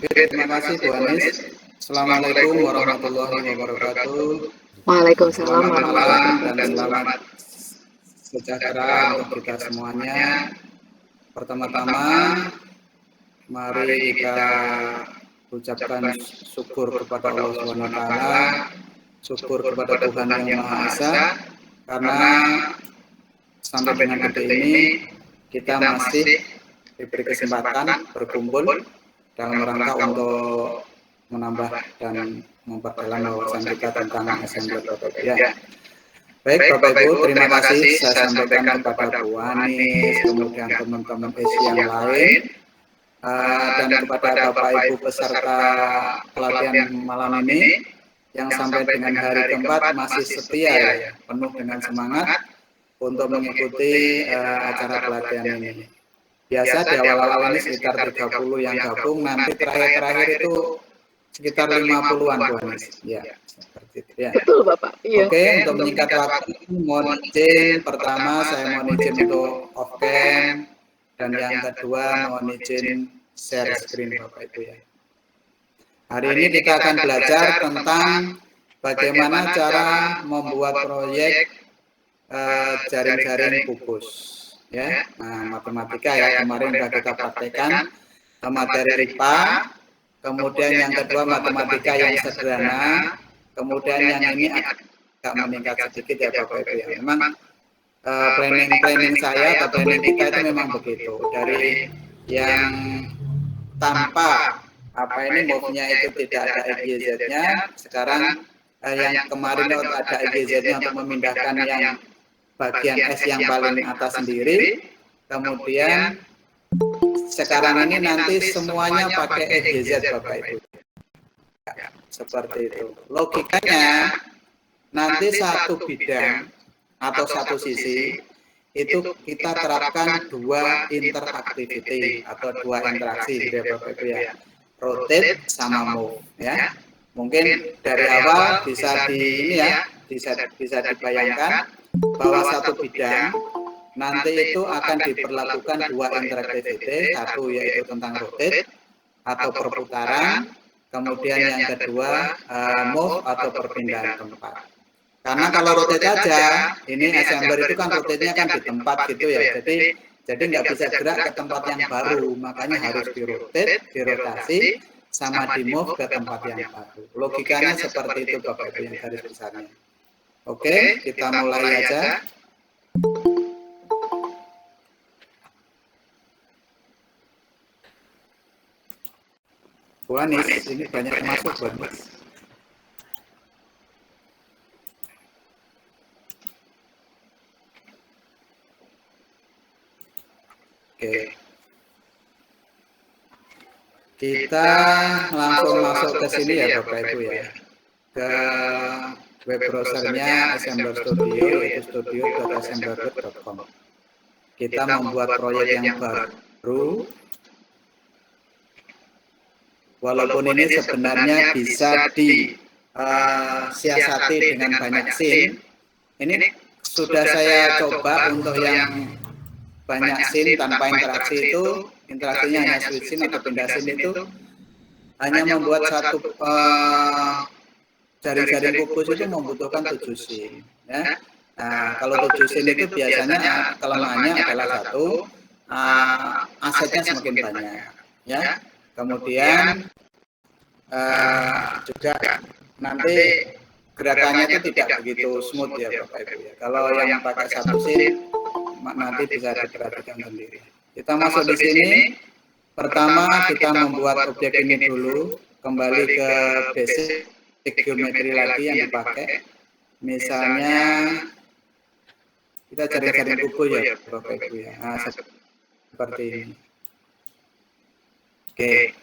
Oke, terima kasih Bu Anis. Assalamualaikum warahmatullahi wabarakatuh. Waalaikumsalam Selamat warahmatullahi malam dan wabarakatuh. selamat sejahtera untuk kita semuanya. Pertama-tama, mari kita ucapkan syukur kepada Allah Subhanahu wa taala, syukur kepada Tuhan Yang Maha Esa, karena sampai dengan detik ini kita masih diberi kesempatan berkumpul dalam rangka untuk menambah dan memperdalam wawasan kita tentang assembler Bapak Ibu ya. Baik Bapak Ibu, terima kasih saya sampaikan kepada Bu Anis, kemudian teman-teman SI yang lain, dan kepada Bapak Ibu peserta pelatihan malam ini yang sampai dengan hari keempat masih setia ya, penuh dengan semangat untuk mengikuti acara pelatihan ini. Biasa di awal-awal ini sekitar 30 yang gabung, nanti terakhir-terakhir itu sekitar 50-an Bu Anis. Ya, seperti itu ya. Betul Bapak. Iya. Oke, untuk menyingkat waktu, mohon izin pertama saya mohon izin untuk off cam, dan yang kedua mohon izin share screen Bapak Ibu ya. Hari ini kita akan belajar tentang bagaimana cara membuat proyek jaring-jaring kubus ya. Nah, matematika ya, kemarin sudah kita praktekkan materi IPA, kemudian yang kedua matematika yang sederhana, kemudian yang ini agak meningkat sedikit ya Bapak Ibu ya. Memang planning saya atau planning kita itu memang begitu, dari yang tanpa ini move-nya itu tidak ada EGZ-nya, sekarang yang kemarin ada EGZ-nya untuk memindahkan yang bagian S yang paling atas sendiri, kemudian sekarang ini nanti semuanya pakai EGZ Bapak Ibu. Seperti itu. Logikanya nanti satu bidang atau satu sisi itu kita terapkan dua interactivity atau dua interaksi ya Bapak Ibu ya. Rotate sama move ya. Mungkin dari awal bisa bisa dibayangkan bahwa satu bidang nanti itu akan diperlakukan dua interactivity, satu yaitu tentang rotate atau perputaran, kemudian yang kedua move atau perpindahan tempat. Karena kalau rotate aja, ini assembler itu kan rotate-nya kan di tempat gitu ya, jadi nggak bisa gerak ke tempat yang baru, makanya harus dirotate, dirotasi, sama di move ke tempat yang baru. Logikanya seperti itu Bapak Ibu yang garis besarnya. Oke, kita mulai aja. Bu Anis, ini banyak yang masuk Bu Anis. Oke. Kita langsung masuk ke sini ya Bapak Ibu ya. Ke web browsernya Assembler Studio, yaitu studio.assembler.com. Kita membuat proyek yang baru. Walaupun ini sebenarnya bisa disiasati dengan banyak scene. Ini sudah saya coba untuk yang banyak scene tanpa interaksi itu, interaksinya hanya switch scene atau pindah scene itu hanya membuat satu jaring-jaring kubus itu membutuhkan 7 scene ya. Nah, kalau 7 scene itu biasanya kelemahannya adalah satu, asetnya semakin banyak ya. Kemudian juga nanti gerakannya itu tidak begitu smooth ya Bapak Ibu ya. Kalau yang pakai satu scene nanti bisa diperhatikan sendiri. Kita masuk di sini. Pertama kita membuat objek ini dulu, kembali ke basic geometri lagi yang dipakai. Misalnya kita cari-cari kubus ya Bapak Ibu ya. Nah, seperti ini. Oke.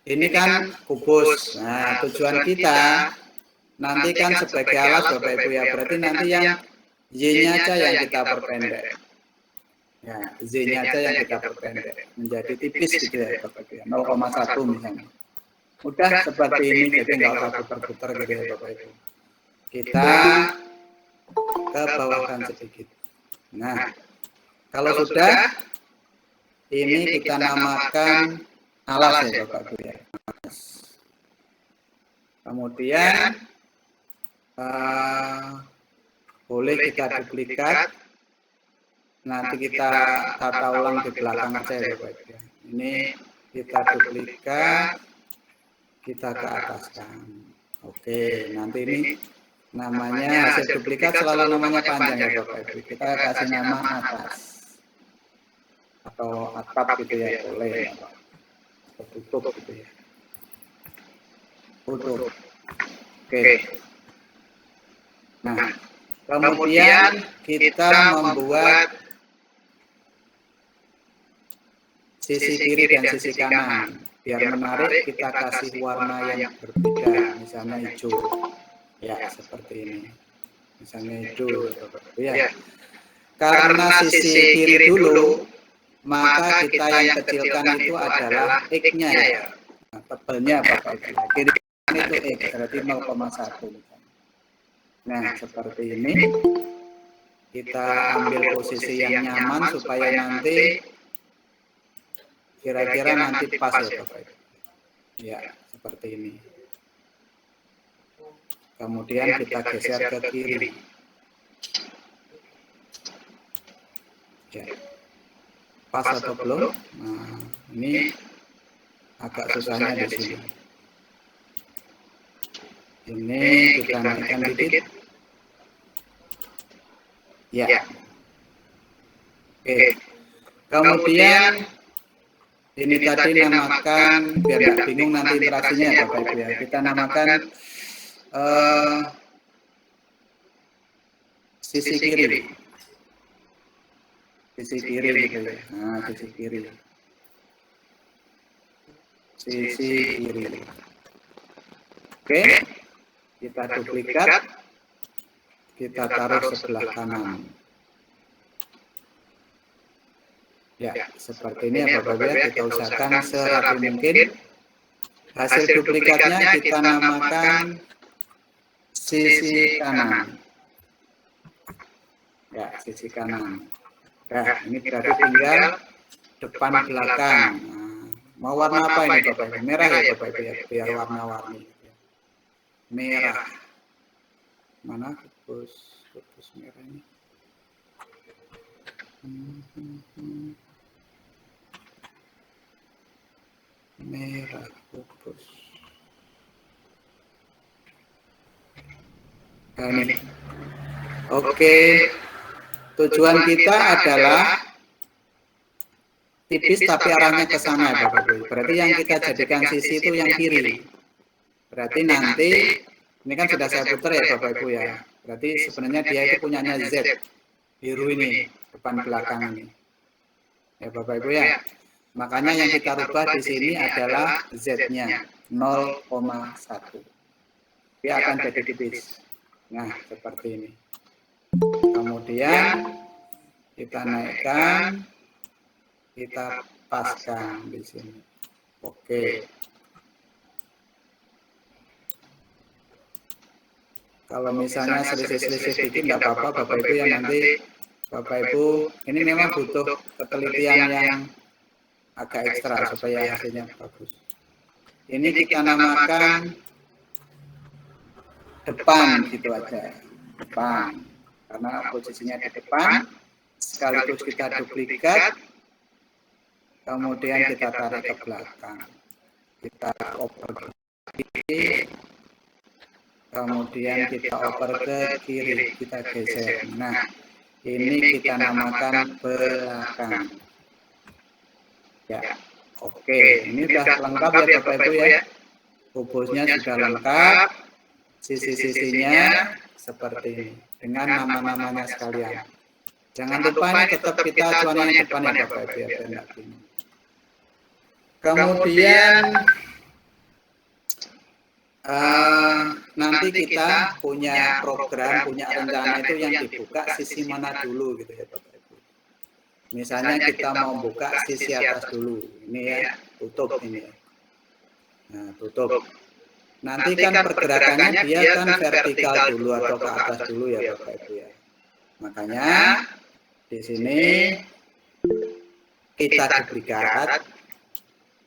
Ini kan kubus. Nah, tujuan kita nanti kan sebagai alas Bapak Ibu ya. Berarti nanti yang Y-nya aja yang kita perpendek. Ya, Z-nya aja yang kita perpendek. Menjadi tipis gitu ya Bapak Ibu ya. 0,1 misalnya. Udah seperti ini, jadi nggak usah putar-putar gitu ya Bapak Ibu. Kita ke bawahkan sedikit. Nah, kalau sudah, ini kita namakan alas ya Bapak Ibu ya. Kemudian boleh kita duplikat, nanti kita tata ulang di belakang aja ya Bapak Ibu ya. Ini kita duplikat, kita ke ataskan. Oke, nanti ini namanya hasil duplikat selalu namanya panjang ya Bapak Ibu. Kita kasih nama atas atau atap gitu ya, boleh atau tutup gitu ya. Tutup. Oke. Nah, kemudian kita membuat sisi kiri dan sisi kanan. Biar menarik, kita kasih warna yang berbeda, misalnya hijau. Ya, seperti ini. Misalnya hijau. Ya. Karena sisi kiri dulu, maka kita yang kecilkan itu adalah X-nya ya. Nah, tebelnya Bapak Ibu. Kiri kanan itu X, berarti 0,1. Nah, seperti ini. Kita ambil posisi yang nyaman supaya nanti kira-kira nanti pas ya Bapak Ibu. Ya, seperti ini. Kemudian kita geser ke kiri. Ya. Pas atau belum? Nah, ini agak susahnya di sini. Ini kita naikkan dikit. Ya. Oke. Kemudian ini tadi namakan, biar nggak bingung nanti interaksinya ya Bapak Ibu ya. Kita namakan sisi kiri. Sisi kiri gitu ya. Nah, sisi kiri. Sisi kiri. Oke. Kita duplikat. Kita taruh sebelah kanan. Ya, seperti ini ya Bapak Ibu ya. Kita usahakan serapi mungkin. Hasil duplikatnya kita namakan sisi kanan. Ya, sisi kanan. Nah, ini berarti tinggal depan belakang. Nah, mau warna apa ini Bapak Ibu? Merah ya Bapak Ibu ya, biar warna-warni. Merah. Mana fokus merah ini? Merah fokus. Nah, ini. Oke. Tujuan kita adalah tipis tapi arahnya ke sana ya Bapak Ibu. Berarti yang kita jadikan sisi itu yang kiri. Berarti nanti ini kan sudah saya putar ya Bapak Ibu ya. Berarti sebenarnya dia itu punyanya Z. Biru ini, depan belakang ini. Ya Bapak Ibu ya. Makanya yang kita rubah di sini adalah Z-nya 0,1. Dia akan jadi tipis. Nah, seperti ini. Kemudian kita naikkan, kita paskan di sini. Oke. Kalau misalnya selisih-selisih dikit nggak apa-apa Bapak Ibu ya, nanti Bapak Ibu ini memang butuh ketelitian yang agak ekstra supaya hasilnya bagus. Ini kita namakan depan gitu aja. Depan. Karena posisinya di depan, sekaligus kita duplikat, kemudian kita tarik ke belakang. Kita oper ke kiri, kemudian kita oper ke kiri, kita geser. Nah, ini kita namakan belakang. Ya, oke. Ini sudah lengkap ya Bapak Ibu ya. Kubusnya sudah lengkap, sisi-sisinya seperti ini. Dengan nama-namanya sekalian. Jangan lupa ini tetap kita acuannya yang depan ya Bapak Ibu ya, biar enggak bingung. Kemudian nanti kita punya program, punya rencana itu yang dibuka sisi mana dulu gitu ya Bapak Ibu. Misalnya kita mau buka sisi atas dulu, ini ya, tutup ini ya. Nah, tutup. Nanti kan pergerakannya dia kan vertikal dulu atau ke atas dulu ya Bapak Ibu ya. Makanya di sini kita duplikat,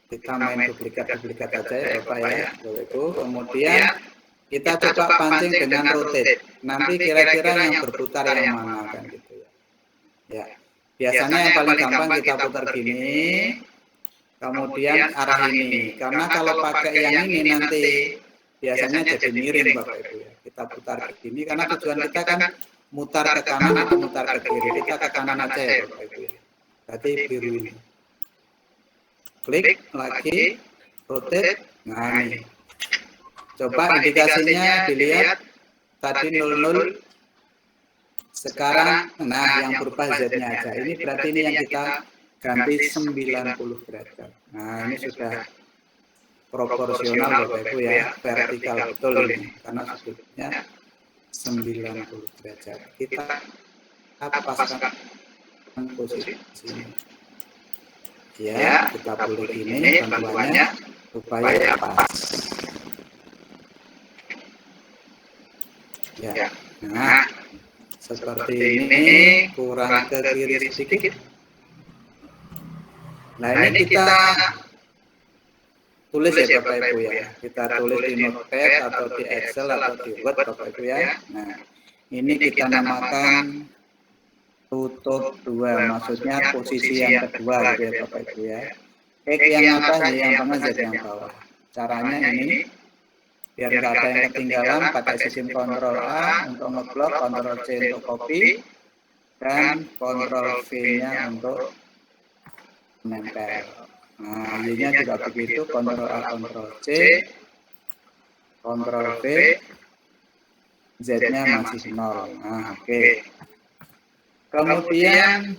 kita main duplikat saja ya Bapak ya, Ibu. Kemudian kita coba pancing dengan rotate. Nanti kira-kira yang berputar yang mana kan gitu ya. Ya, biasanya yang paling gampang kita putar gini, kemudian arah ini. Karena kalau pakai yang ini nanti biasanya jadi miring Bapak Ibu ya. Kita putar ke sini karena tujuan kita kan mutar ke kanan atau mutar ke kiri. Kita ke kanan aja ya Bapak Ibu ya. Berarti biru ini. Klik lagi, rotate. Nah ini. Coba indikasinya dilihat tadi 00. Sekarang nah yang berubah Z-nya aja. Ini berarti ini yang kita ganti 90 derajat. Nah, ini sudah proporsional Bapak Ibu ya, vertikal betul ini karena sudutnya 90 derajat. Kita paskan posisi sini. Ya, kita boleh gini bantuannya supaya pas. Ya. Nah, seperti ini kurang ke kiri sedikit. Nah, ini kita tulis ya Bapak Ibu ya. Kita tulis di notepad atau di Excel atau di Word Bapak Ibu ya. Nah, ini kita namakan tutup 2, maksudnya posisi yang kedua gitu ya Bapak Ibu ya. X yang atas yang tengah Z yang bawah. Caranya ini biar nggak ada yang ketinggalan, pakai sistem Ctrl A untuk ngeblok, Ctrl C untuk copy, dan Ctrl V-nya untuk menempel. Nah, Y-nya juga begitu, Ctrl A, Ctrl C, Ctrl V, Z-nya masih 0. Nah, oke. Kemudian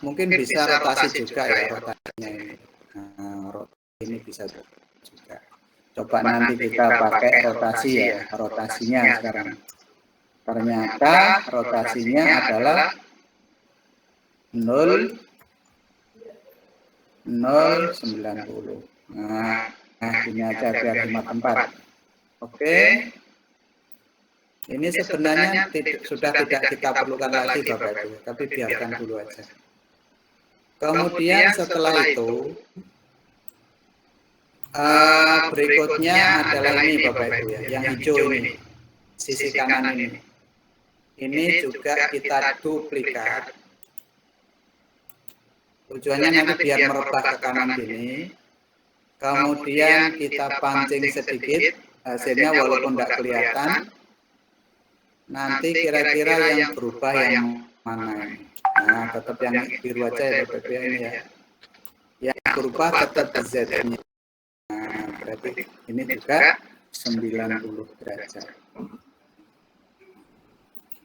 mungkin bisa rotasi juga ya rotasinya ini. Nah, ini bisa juga. Coba nanti kita pakai rotasi ya, rotasinya sekarang. Ternyata rotasinya adalah 0,90. Nah, ini aja biar 5 tempat. Oke. Ini sebenarnya sudah tidak kita perlukan lagi Bapak Ibu, tapi biarkan dulu aja. Kemudian setelah itu berikutnya adalah ini Bapak Ibu ya, yang hijau ini, sisi kanan ini. Ini juga kita duplikat. Tujuannya nanti biar merubah ke kanan gini. Kemudian kita pancing sedikit, hasilnya walaupun tidak kelihatan. Nanti kira-kira yang berubah yang mana ini? Nah, tetap yang biru aja ya Bapak Ibu ini ya. Yang berubah tetap Z-nya. Nah, berarti ini juga 90 derajat.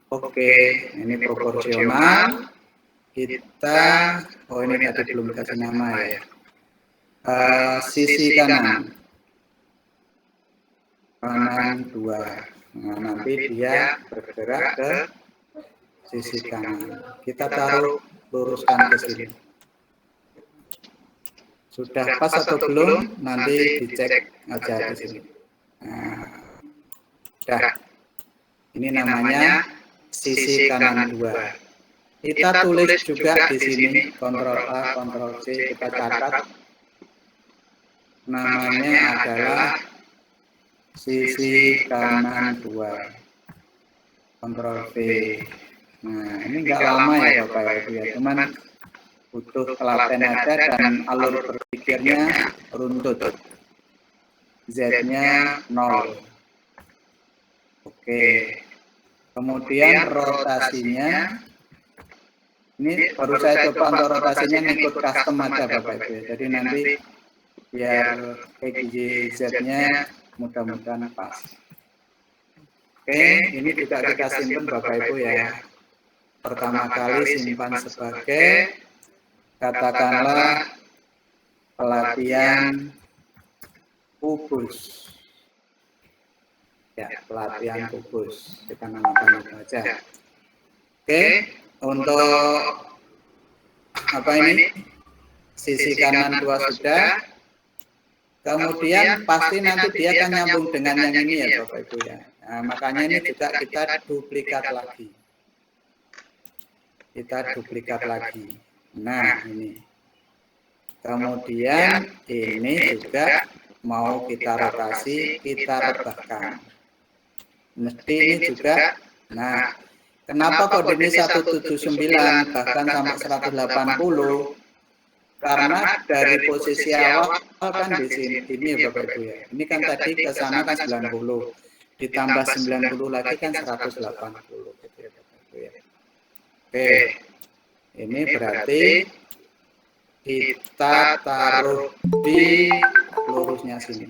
Oke, ini proporsional. Kita, ini tadi belum kasih nama ya. Sisi kanan. Kanan 2. Nah, nanti dia bergerak ke sisi kanan. Kita taruh luruskan ke sini. Sudah pas atau belum? Nanti dicek aja di sini. Nah, dah. Ini namanya sisi kanan 2. Kita tulis juga di sini Ctrl A, Ctrl C, kita catat. Namanya adalah sisi kanan 2. Ctrl V. Nah, ini enggak lama ya Bapak Ibu ya, cuman butuh telaten aja dan alur berpikirnya runtut. Z-nya 0. Oke. Kemudian rotasinya, ini baru saya coba untuk rotasinya ngikut custom aja Bapak Ibu ya. Jadi nanti biar XYZ-nya mudah-mudahan pas. Oke, ini juga kita simpan Bapak Ibu ya. Pertama kali simpan sebagai katakanlah pelatihan kubus. Ya, pelatihan kubus. Kita namakan itu aja. Oke, untuk apa ini? Sisi kanan 2 sudah. Kemudian pasti nanti dia akan nyambung dengan yang ini ya Bapak Ibu ya. Nah, makanya ini juga kita duplikat lagi. Kita duplikat lagi. Nah, ini. Kemudian ini juga mau kita rotasi, kita rebahkan. Mesti ini juga. Nah, kenapa kok ini 179 bahkan sampai 180? Karena dari posisi awal kan di sini ini ya Bapak Ibu ya. Ini kan tadi ke sana kan 90. Ditambah 90 lagi kan 180 gitu ya Bapak Ibu ya. Oke. Ini berarti kita taruh di lurusnya sini.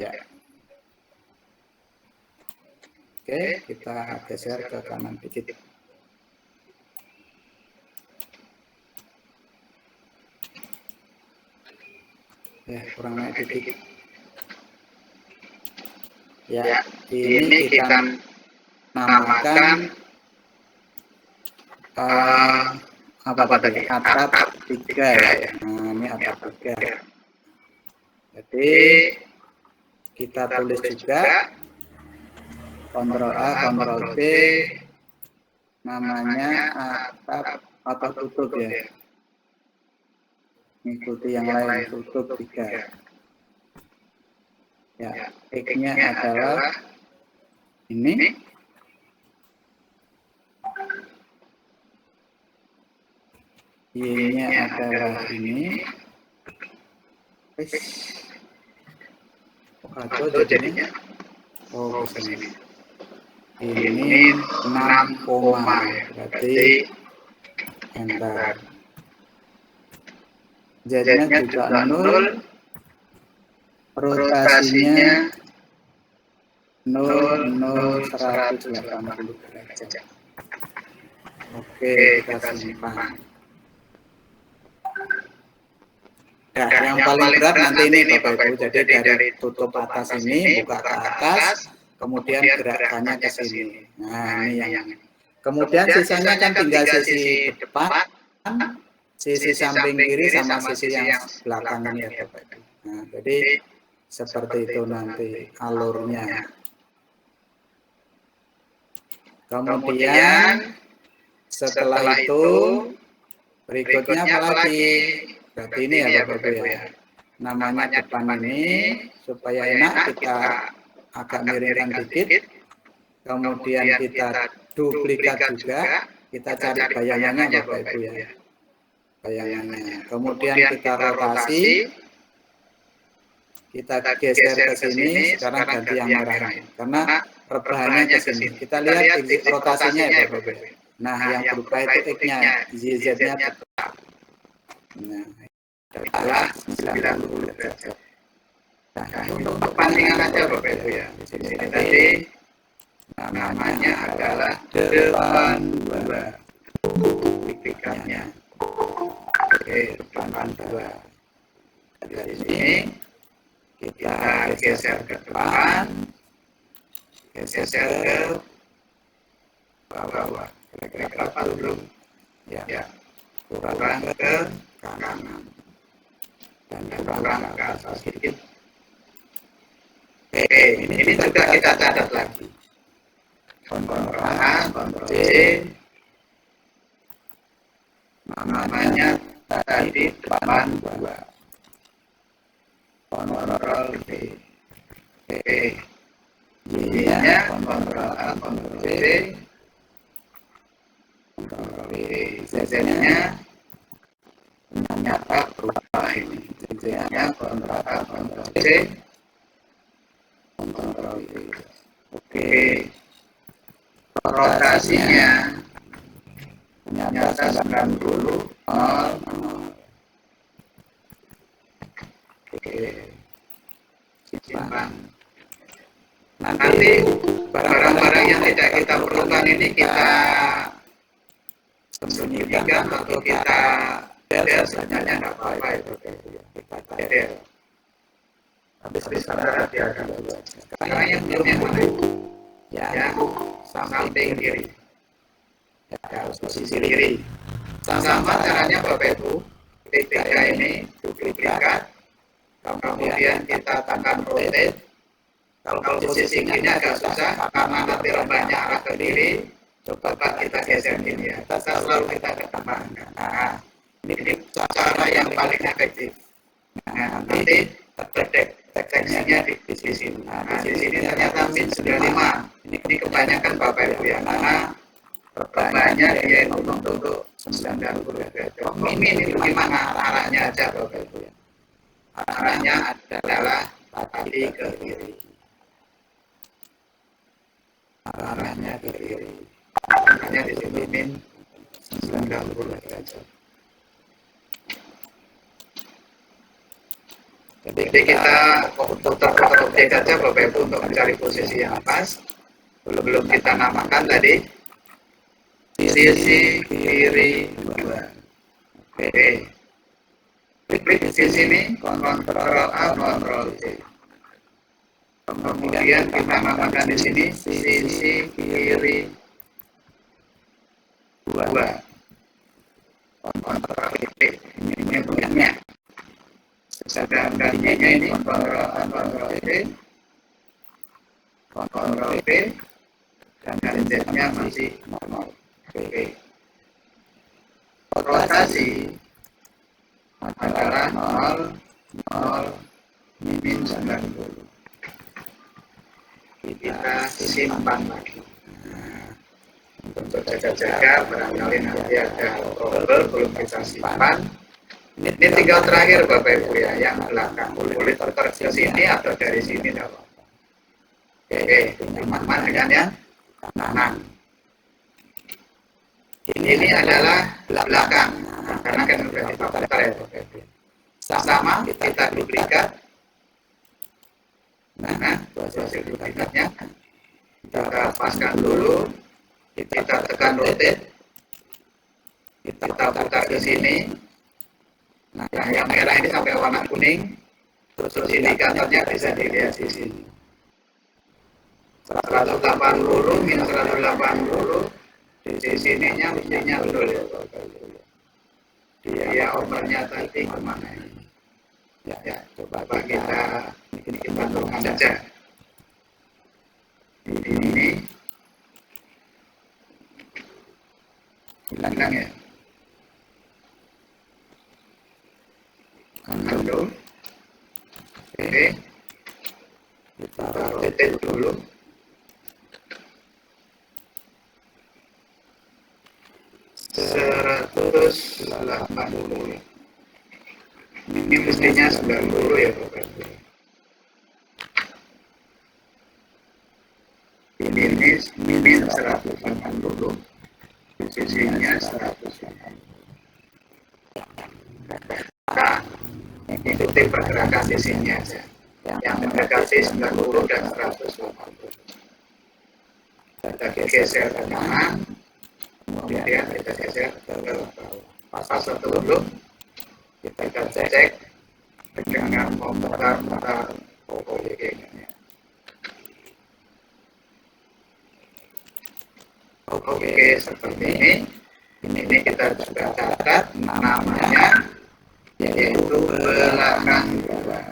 Ya. Oke, kita geser ke kanan dikit. Ya, kurang naik dikit. Ya, ini kita namakan apa tadi? Atap 3 ya. Nah, ini atap 3. Jadi kita tulis juga Ctrl A, Ctrl V, namanya atap atau tutup ya. Ikuti yang lain, tutup 3. Ya, X-nya adalah ini. Y-nya adalah ini. Kacau jadinya. Oh, kesini. Ini 6 koma, berarti enter. Z-nya juga 0. Rotasinya 180 derajat. Oke, kita simpan. Nah, yang paling berat nanti ini Bapak Ibu. Jadi dari tutup atas ini buka ke atas, kemudian gerakannya ke sini. Nah, ini yang. Kemudian sisanya kan tinggal sisi depan, sisi samping kiri sama sisi yang belakang ini ya Bapak Ibu. Nah, jadi seperti itu nanti alurnya. Kemudian setelah itu berikutnya apa lagi? Berarti ini ya Bapak Ibu ya. Namanya depan ini supaya enak kita agak miringkan dikit. Kemudian kita duplikat juga. Kita cari bayangannya Bapak Ibu ya. Bayangannya. Kemudian kita rotasi. Kita geser ke sini. Sekarang ganti yang merah ini. Karena rebahannya ke sini. Kita lihat rotasinya ya Bapak Ibu. Nah, yang berubah itu X-nya, Z-nya tetap. Nah, adalah 90 derajat. Nah, untuk perbandingan aja Bapak Ibu ya. Di sini tadi namanya adalah depan 2. Titiknya. Oke, depan 2. Dari sini kita geser ke depan, geser ke bawah. Kira-kira berapa dulu? Ya, kurang ke kanan. Dan kurang ke atas sedikit. Oke, ini juga kita catat lagi. Ctrl A, Ctrl C. Namanya tadi depan 2. Ctrl V. Oke. Y-nya Ctrl A, Ctrl C. Ctrl V. Z-nya ternyata berubah ini. Z-nya Ctrl A, Ctrl C. Ctrl V. Oke. Rotasinya ternyata 90. Oke. Simpan. Nanti barang-barang yang tidak kita perlukan ini kita sembunyikan atau kita biasanya nggak apa-apa itu kita tarik. Habis sekarang sekarang yang mana? Ya, samping kiri. Ya, harus posisi kiri. Sama caranya Bapak Ibu. Ketika ini duplikat, kemudian kita tekan rotate. Kalau posisinya agak susah karena nanti rombaknya arah ke kiri, Coba kita geser ini ya. Selalu kita ketemukan. Nah, ini cara yang paling efektif. Nah, nanti teksnya di sini. Nah, di sini ternyata min 95. Ini kebanyakan Bapak Ibu ya. Karena banyak dia untuk 90 derajat. Min itu gimana arahnya aja Bapak Ibu ya. Arahnya adalah tadi ke kiri. Arahnya ke kiri. Arahnya di sini min 90 derajat. Jadi kita putar-putar objek saja Bapak Ibu untuk mencari posisi yang pas. Belum kita namakan tadi sisi kiri 2. Oke. Klik di sini, Ctrl A, Ctrl C. Kemudian kita namakan di sini sisi kiri 2. Ctrl C. Ini bentuknya. Sedangkan ini Ctrl A, Ctrl C. Ctrl V. Dan Z-nya masih 0. Oke. Rotasi adalah 0, 0, min 90. Kita simpan lagi. Nah, untuk jaga-jaga barangkali nanti ada trouble belum kita simpan. Ini tinggal terakhir Bapak Ibu ya, yang belakang boleh tertarik ke sini atau dari sini tidak apa-apa. Oke, nyaman dengan yang kanan. Ini adalah belakang, karena kan sudah ditarik ya Bapak Ibu. Sama kita duplikat. Nah, hasil duplikatnya kita paskan dulu, kita tekan rotate, kita putar ke sini. Nah, yang merah ini sampai warna kuning, terus indikatornya bisa dilihat di sini. 180 minus 180. Di sininya mestinya betul ya Bapak Ibu. Dia opernya tadi kemana ini? Ya, coba kita turunkan saja. Ini hilang ya. Undo. Oke. Kita rotate dulu. Ini mestinya 90 ya Bapak Ibu. Ini min 180. Posisinya 180. Nah, ikuti pergerakan di sini aja. Yang mendekati 90 dan 180. Kita geser ke kanan. Kemudian kita geser ke bawah. Pas satu dulu, kita cek dengan memutar-mutar OBG-nya. Oke, seperti ini. Ini kita sudah catat namanya, yaitu belakang dua.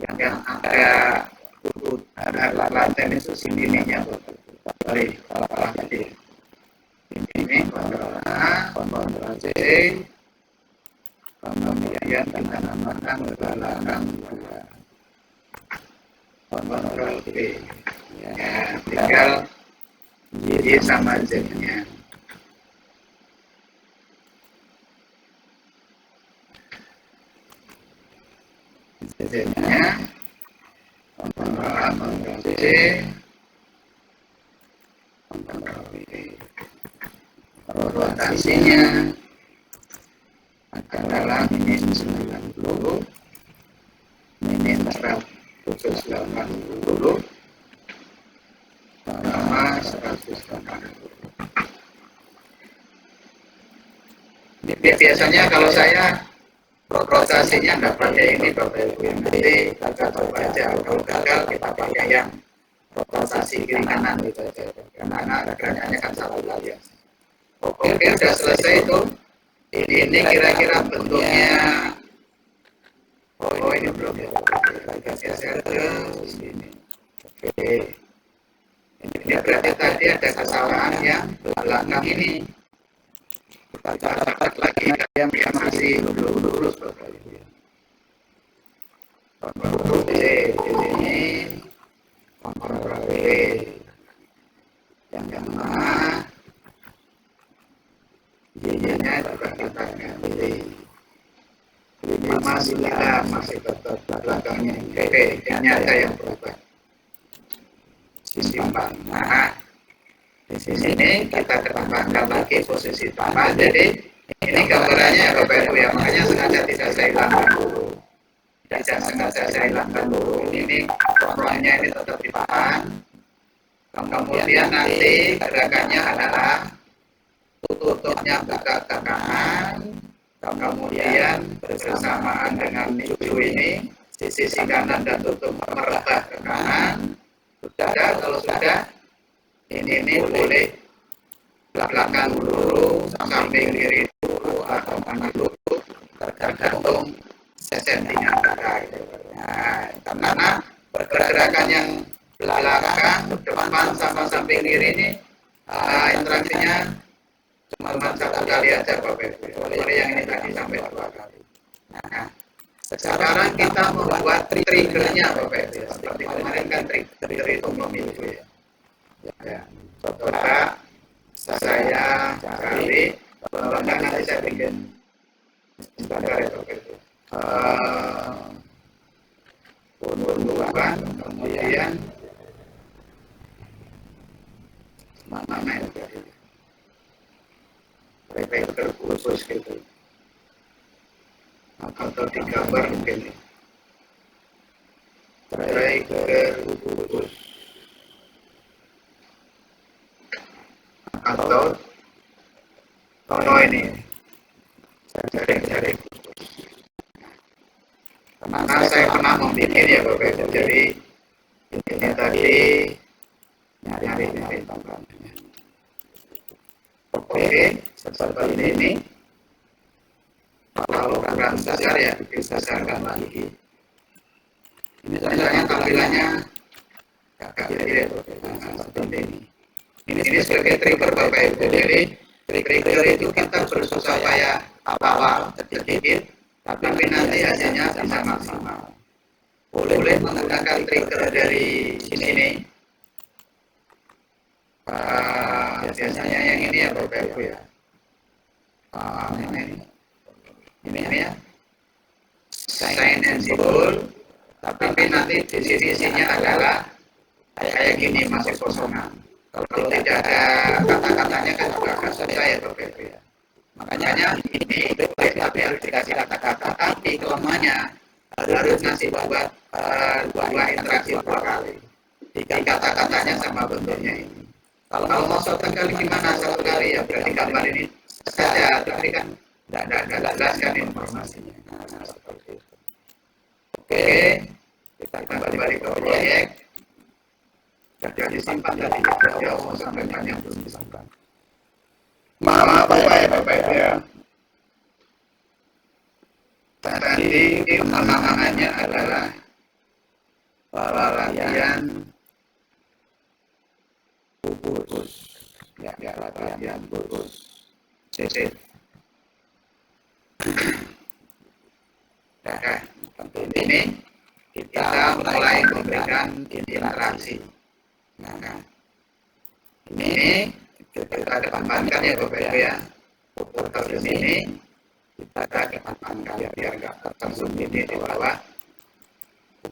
Yang ada lantai itu sininya, sorry, salah tadi. Ini Ctrl A, Ctrl C, kemudian kita namakan belakang dua. Ctrl V. Ya, tinggal Y sama Z-nya. Z-nya Ctrl A, Ctrl C, Ctrl V. Rotasinya adalah min 90, min 180, sama 180. Biasanya kalau saya rotasinya nggak pakai ini Bapak Ibu, nanti kita coba aja. Kalau gagal kita pakai yang rotasi kiri kanan gitu aja, karena gerakannya kan satu kali ya. Oke, sudah selesai itu. Ini kira-kira bentuknya. Oh, ini belum ya. Kita geser ke sini. Oke. Ini berarti tadi ada kesalahan yang belakang ini. Kita catat lagi yang masih belum lurus Bapak Ibu ya. Kontrol C di sini, kontrol V yang mana Y-nya juga kita ganti 59 masih tetap belakangnya V-nya ada yang berubah. Simpan. Nah, di sini kita tambahkan lagi posisi tambah. Jadi ini gambarannya ya Bapak Ibu ya, makanya sengaja tidak saya hilangkan dulu. Tidak sengaja saya hilangkan dulu. Ini kontrolnya ini tetap ditahan. Kemudian nanti gerakannya adalah tutupnya buka ke kanan. Kemudian bersamaan dengan cucu ini, sisi kanan dan tutup merambah ke kanan. Sudah, kalau sudah, ini boleh belakang dulu, samping kiri dulu, atau kanan dulu, tergantung settingan kita. Nah, karena pergerakan yang belakang, depan, sama samping kiri ini, interaksinya cuma satu kali aja Bapak Ibu. Oleh yang ini tadi sampai 2 kali. Nah, sekarang kita membuat triggernya Bapak Ibu. Seperti kemarin kan trigger itu memilih ya. Ya. Coba saya cari, bahkan nanti saya bikin sebentar ya Bapak Ibu. Undukan, kemudian mana itu? Trigger khusus gitu. Atau digambar mungkin nih. Trigger khusus. Atau ini cari karena saya pernah membikin ya Bapak Ibu, jadi ini tadi nyari tambahannya. Oke, seperti ini. Kalau kurang besar ya besarkan lagi. Ini misalnya tampilannya agak kiri seperti ini. Ini sebagai trigger Bapak Ibu. Jadi trigger itu kita berusaha supaya awal sedikit, tapi nanti hasilnya bisa maksimal. Boleh menggunakan trigger dari sini. Biasanya yang ini ya Bapak Ibu ya. Ini ya. Sign and symbol. Tapi nanti di sisinya adalah kayak gini, masih kosongan. Kalau tidak ada kata-katanya kan juga akan selesai ya Bapak Ibu ya. Makanya ini boleh tapi harus dikasih kata-kata, tapi kelemahannya harus ngasih buat dua interaksi 2 kali. Di kata-katanya sama bentuknya ini. Kalau mau 1 kali gimana 1 kali ya berarti gambar ini saja, tapi kan tidak jelaskan informasinya. Nah, seperti itu. Oke, kita kembali ke proyek. Sudah disimpan tadi jauh sampai banyak belum disimpan. Maaf Bapak Ibu ya. Tadi penambahannya adalah latihan khusus. Ya, latihan khusus. Sip. Nah, tentu ini kita mulai memberikan interaksi. Nah, ini kita kedepankan ya Bapak Ibu ya. Putar di sini kita kedepankan biar nggak terzoom ini di bawah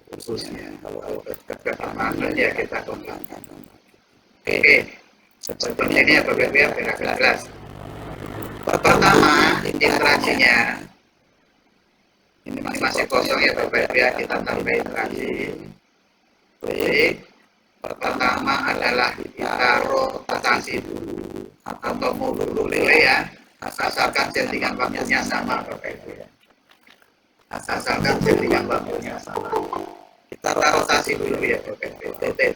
khususnya. Kalau kedepankan ya kita kembangkan. Oke, seperti ini ya Bapak Ibu ya, biar jelas. Pertama interaksinya ini masih kosong ya Bapak Ibu ya, kita tambah interaksi. Baik. Pertama adalah kita rotasi dulu atau mundur dulu ya, asalkan settingan waktunya sama Bapak Ibu ya. Asalkan settingan waktunya sama. Kita rotasi dulu ya Bapak Ibu. Rotate.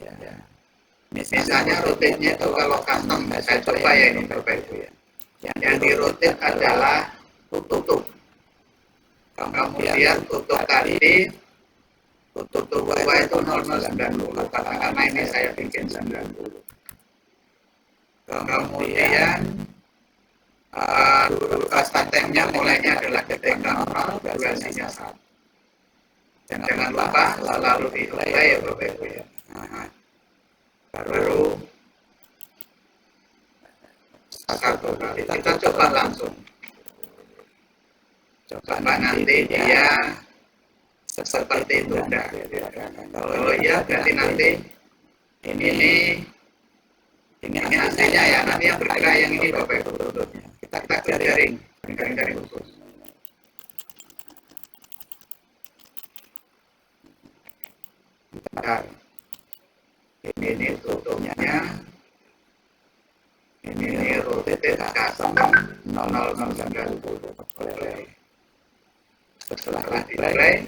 Ya. Misalnya rotate-nya itu kalau custom, saya coba ya ini Bapak Ibu ya. Yang di rotate adalah tutup. Kemudian tutup tadi tutup 2 itu 0,90, karena ini saya bikin 90. Kemudian patennya mulainya adalah detik 00, durasinya 1. Jangan lupa selalu di play ya Bapak Ibu ya. Baru satu kali kita coba langsung. Coba nanti dia seperti itu enggak. Kalau iya berarti nanti ini hasilnya ya, nanti yang bergerak yang ini Bapak Ibu. Kita jaring khusus. Bentar. Ini tutupnya, ini rotate sama 0,90 play. Setelah di play,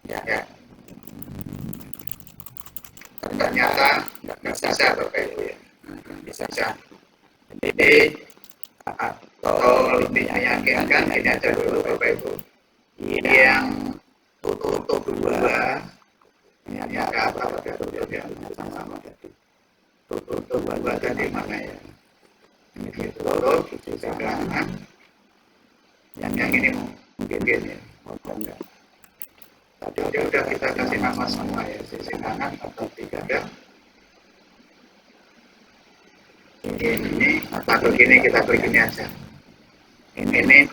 ya, ternyata nggak bisa Bapak Ibu ya, bisa. Jadi atau lebih meyakinkan ini aja dulu Bapak Ibu. Yang tutup 2 ini ada apa tutup yang sama tadi. Tutup 2 tadi mana ya? Ini tutup sisi kanan. Yang ini mungkin ya, enggak. Tadi udah kita kasih nama semua ya, sisi kanan atau 3 ya. Ini atau begini, kita begini aja. Ini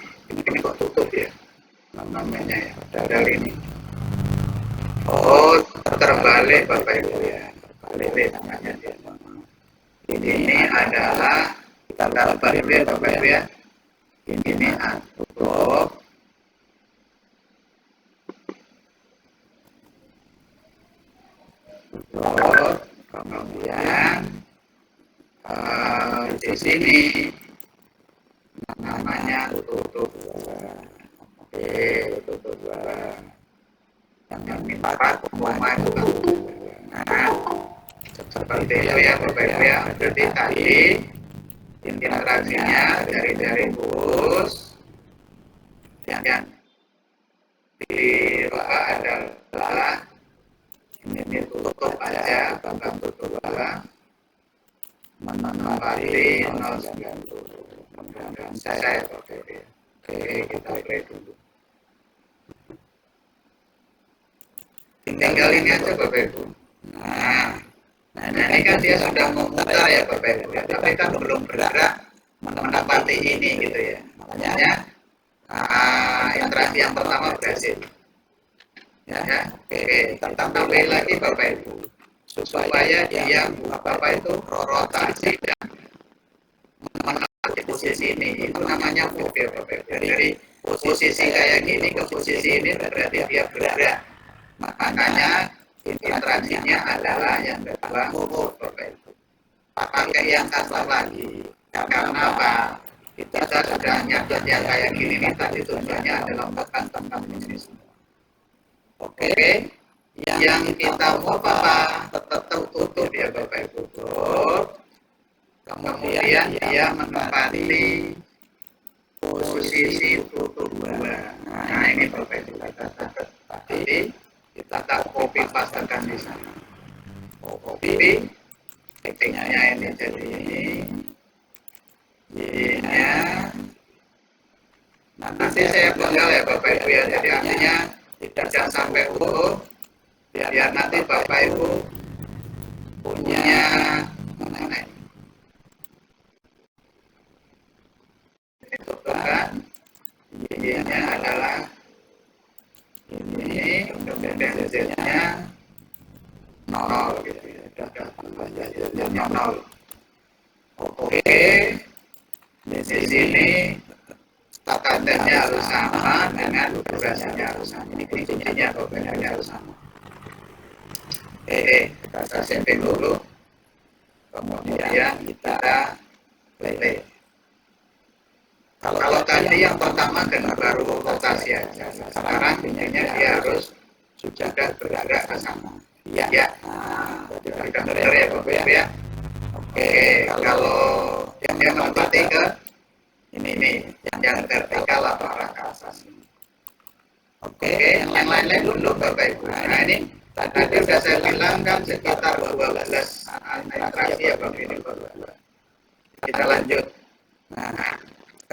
kok tutup ya, namanya ya, dari ini. Oh, terbalik Bapak Ibu ya, terbalik namanya dia. Ini adalah kita balik ya Bapak Ibu ya. Ini tutup. Tutup, kemudian di sini namanya tutup 2. Oke, tutup 2. Yang ini 4 koma itu kan. Nah, seperti itu ya Bapak Ibu ya. Jadi tadi interaksinya dari bus yang di bawah adalah ini tutup aja, tambah tutup 2 menempati 0,90. Mudah-mudahan saya Bapak Ibu ya. Oke, kita play dulu. Tinggal ini aja Bapak Ibu. Nah ini kan dia sudah memutar ya Bapak Ibu ya, tapi kan belum bergerak menempati ini gitu ya. Makanya interaksi yang pertama berhasil. Ya, oke, kita tambah lagi Bapak Ibu supaya dia apa itu rotasi dan menempati posisi ini. Itu namanya move ya Bapak Ibu. Dari posisi kayak gini ke posisi ini berarti dia bergerak. Makanya interaksinya adalah yang kedua move Bapak Ibu. Pakai yang kasar lagi. Karena apa? Kita sudah nyatet yang kayak gini nih, tadi tujuannya adalah tekan ini semua. Oke, yang kita mau apa? Tetap tutup ya Bapak Ibu. Tutup. Kemudian dia menempati posisi tutup 2. Nah ini Bapak Ibu tadi kita copy pastekan di sana. Copy, titiknya ini jadi ini. Nanti saya penggal ya Bapak Ibu ya. Jadi artinya tidak sampai utuh. Biar nanti Bapak Ibu punya mana itu kan ini adalah ini kemudian hasilnya 0 gitu ya. Hasilnya 0. Oke, di sini patennya harus sama dengan durasinya harus sama. Ini kuncinya patennya harus sama. Kita setting dulu. Kemudian kita play. Kalau tadi yang pertama kan baru rotasi aja. Sekarang intinya dia harus sudah bergerak ke sana. Ya. Nah, sudah benar ya Bapak ya. Oke, kalau yang menempati ke ini yang vertikal atau arah ke atas ini. Oke, yang lain-lain belum Bapak Ibu. Nah ini tadi sudah saya bilang kan sekitar 12 interaksi ya Bapak Ibu. Kita lanjut. Nah,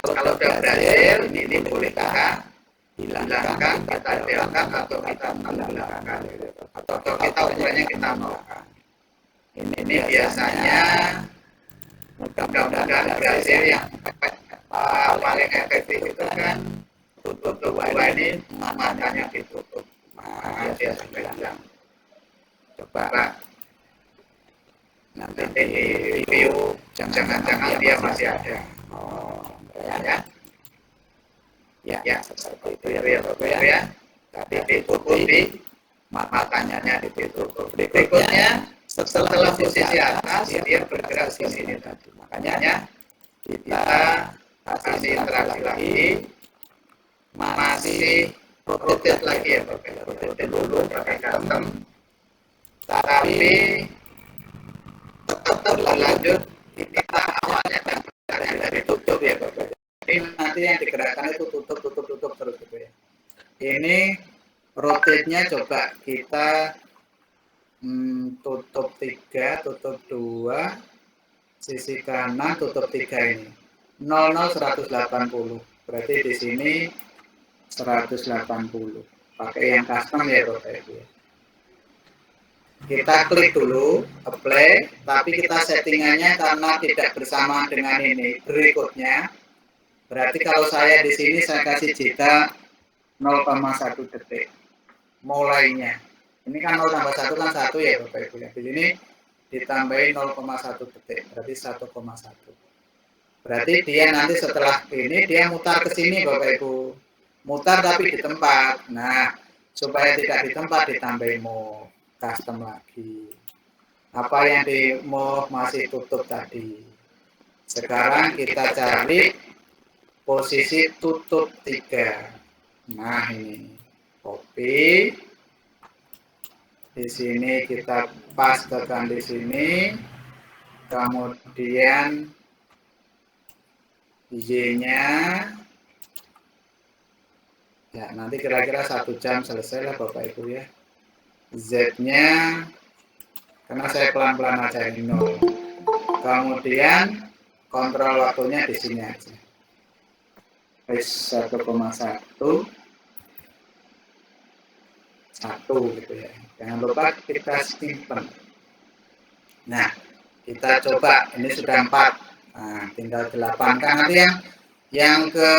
kalau sudah berhasil, ini bolehkah hilangkan, kita hilangkan atau kita menghilangkan atau kita ukurannya kita nolkan. Ini biasanya mudah-mudahan berhasil. Yang paling efektif itu kan tutup dua ini, matanya ditutup. Nah, dia sampai hilang. Coba nanti di review, jangan-jangan dia masih ada. Oh, ya, seperti itu ya Bapak ya. Tapi ditutupi, matanya ditutup. Berikutnya, setelah posisi atas, dia bergerak ke sini tadi. Makanya kita kasih interaksi lagi, masih rotate lagi ya Bapak. Rotate dulu pakai custom, tapi tetap berlanjut. Kita awalnya dari tutup ya Bapak. Ini nanti yang digerakkan itu tutup terus gitu ya. Ini rotate-nya coba kita tutup 3, tutup 2, sisi kanan tutup 3 ini. 00 180. Berarti di sini 180. Pakai yang custom ya Bapak Ibu. Kita klik dulu apply, tapi kita settingannya karena tidak bersama dengan ini berikutnya. Berarti kalau saya di sini saya kasih jeda 0,1 detik mulainya. Ini kan 0 tambah 1 kan 1 ya Bapak Ibu. Di sini ditambahin 0,1 detik, berarti 1,1. Berarti dia nanti setelah ini dia mutar ke sini Bapak Ibu. Mutar tapi di tempat. Nah, supaya tidak di tempat ditambahin move custom lagi. Apa yang di move masih tutup tadi. Sekarang kita cari posisi tutup 3. Nah, ini copy. Di sini kita pastekan di sini. Kemudian Y-nya ya nanti kira-kira 1 jam selesai lah Bapak Ibu ya. Z-nya karena saya pelan-pelan aja ini 0. Kemudian kontrol waktunya di sini aja. 1,1 gitu ya. Jangan lupa kita simpan. Nah, kita coba ini sudah 4. Nah, tinggal 8 kan nanti yang ke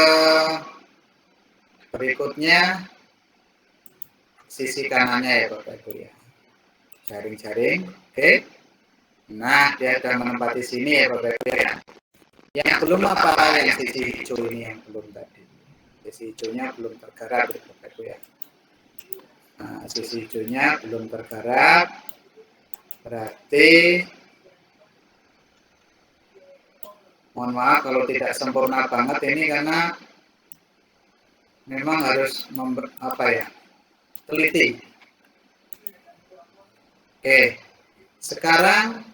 berikutnya sisi kanannya ya Bapak Ibu ya. Jaring-jaring, oke. Nah, dia sudah menempati sini ya Bapak Ibu ya. Yang belum apa yang sisi hijau ini yang belum tadi. Sisi hijaunya belum tergarap ya Bapak Ibu ya. Nah, sisi hijaunya belum tergarap. Berarti mohon maaf kalau tidak sempurna banget ini karena memang harus teliti. Oke, sekarang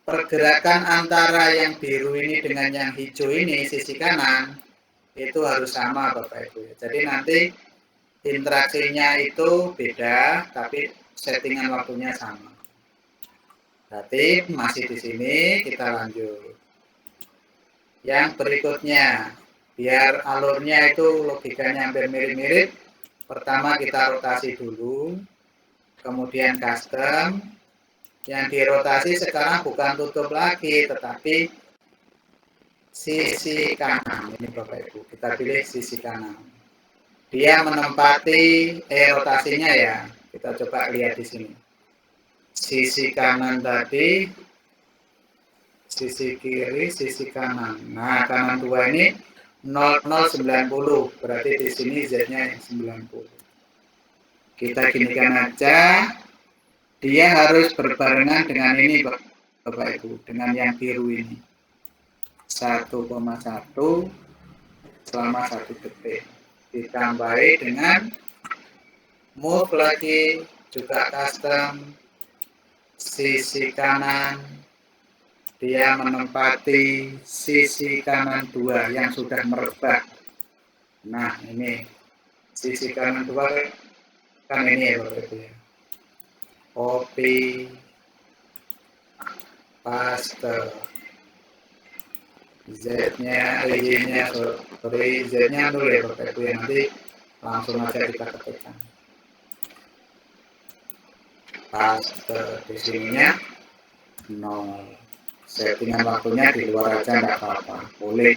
pergerakan antara yang biru ini dengan yang hijau ini sisi kanan itu harus sama Bapak Ibu. Jadi nanti interaksinya itu beda, tapi settingan waktunya sama. Berarti masih di sini kita lanjut. Yang berikutnya, biar alurnya itu logikanya hampir mirip-mirip. Pertama kita rotasi dulu, kemudian custom. Yang dirotasi sekarang bukan tutup lagi, tetapi sisi kanan. Ini Bapak Ibu, kita pilih sisi kanan. Dia menempati rotasinya ya. Kita coba lihat di sini. Sisi kanan tadi, sisi kiri, sisi kanan. Nah, kanan 2 ini 0090, berarti di sini Z-nya 90. Kita ginikan aja. Dia harus berbarengan dengan ini Bapak Ibu, dengan yang biru ini. 1,1 selama 1 detik. Ditambahi dengan move lagi, juga custom, sisi kanan. Dia menempati sisi kanan 2 yang sudah merebak. Nah, ini Sisi kanan 2 kan ini ya Bapak Ibu ya. Copy, paste. Z-nya, Y-nya, sorry, Z-nya 0 ya Bapak Ibu ya. Nanti langsung aja kita ketikkan. Paste di sininya 0. Settingan waktunya di luar aja enggak apa-apa. Boleh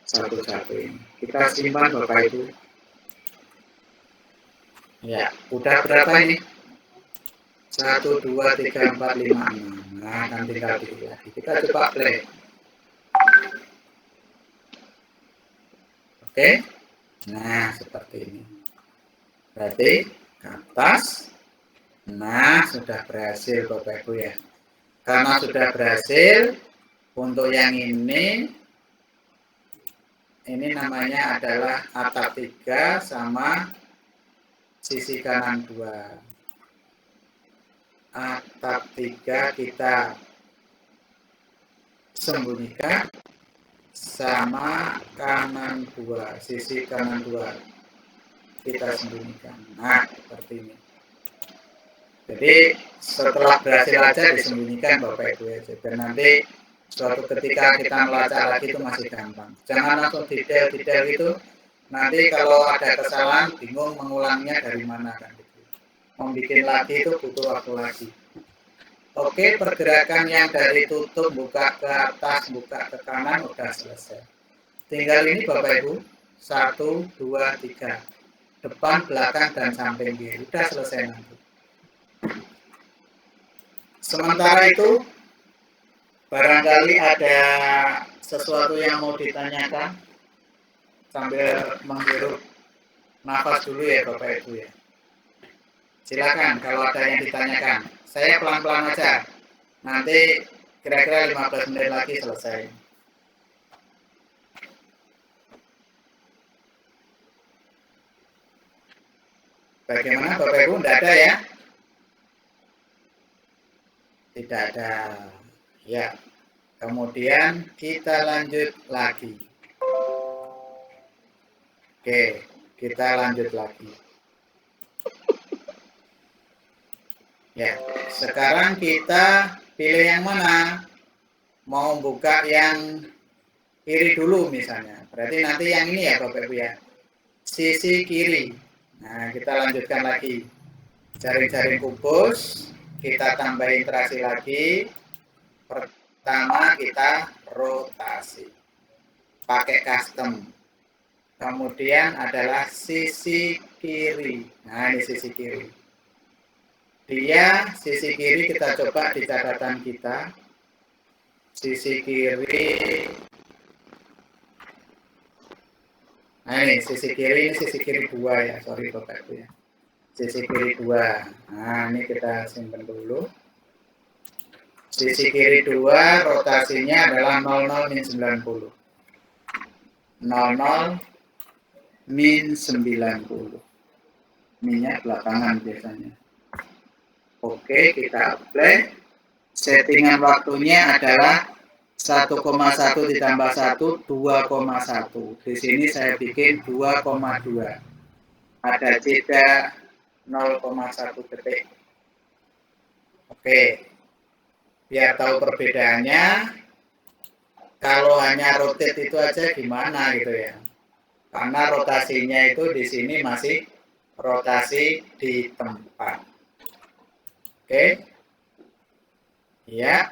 satu-satu ini. Kita simpan Bapak Ibu. Ya, udah berapa ini? 1, 2, 3, 4, 5, 6. Nah, kan tinggal dikit lagi. Kita coba play. Oke. Nah, seperti ini. Berarti ke atas. Nah, sudah berhasil Bapak Ibu ya. Karena sudah berhasil, untuk yang ini namanya adalah atap 3 sama sisi kanan 2. Atap 3 kita sembunyikan sama kanan 2, sisi kanan 2 kita sembunyikan. Nah, seperti ini. Jadi setelah berhasil aja disembunyikan Bapak Ibu ya. Jadi nanti suatu ketika kita melacak lagi itu masih gampang. Jangan langsung detail-detail itu. Nanti kalau ada kesalahan bingung mengulangnya dari mana kan gitu. Membikin lagi itu butuh waktu lagi. Oke, pergerakan yang dari tutup buka ke atas, buka ke kanan udah selesai. Tinggal ini Bapak Ibu, 1, 2, 3. Depan, belakang, dan samping kiri. Udah selesai nanti. Sementara itu, barangkali ada sesuatu yang mau ditanyakan sambil menghirup nafas dulu ya Bapak Ibu ya. Silakan kalau ada yang ditanyakan. Saya pelan-pelan aja. Nanti kira-kira 15 menit lagi selesai. Bagaimana Bapak Ibu? Tidak ada ya? Tidak ada. Ya. Kemudian kita lanjut lagi. Oke, kita lanjut lagi. Ya, sekarang kita pilih yang mana? Mau buka yang kiri dulu misalnya. Berarti nanti yang ini ya Bapak Ibu ya. Sisi kiri. Nah, kita lanjutkan lagi. Jaring-jaring kubus, kita tambahin interaksi lagi. Pertama kita rotasi. Pakai custom. Kemudian adalah sisi kiri. Nah, ini sisi kiri. Dia sisi kiri kita coba di catatan kita. Sisi kiri. Nah, ini sisi kiri, ini sisi kiri 2 ya. Sorry Bapak Ibu ya. Sisi kiri 2. Nah, ini kita simpan dulu. Sisi kiri 2 rotasinya adalah 00 min 90. 00 min 90. Minyak belakangan biasanya. Oke, kita apply. Settingan waktunya adalah 1,1 ditambah 1, 2,1. Di sini saya bikin 2,2. Ada jeda 0,1 detik. Oke. Biar tahu perbedaannya, kalau hanya rotate itu aja gimana gitu ya. Karena rotasinya itu di sini masih rotasi di tempat. Oke. Ya.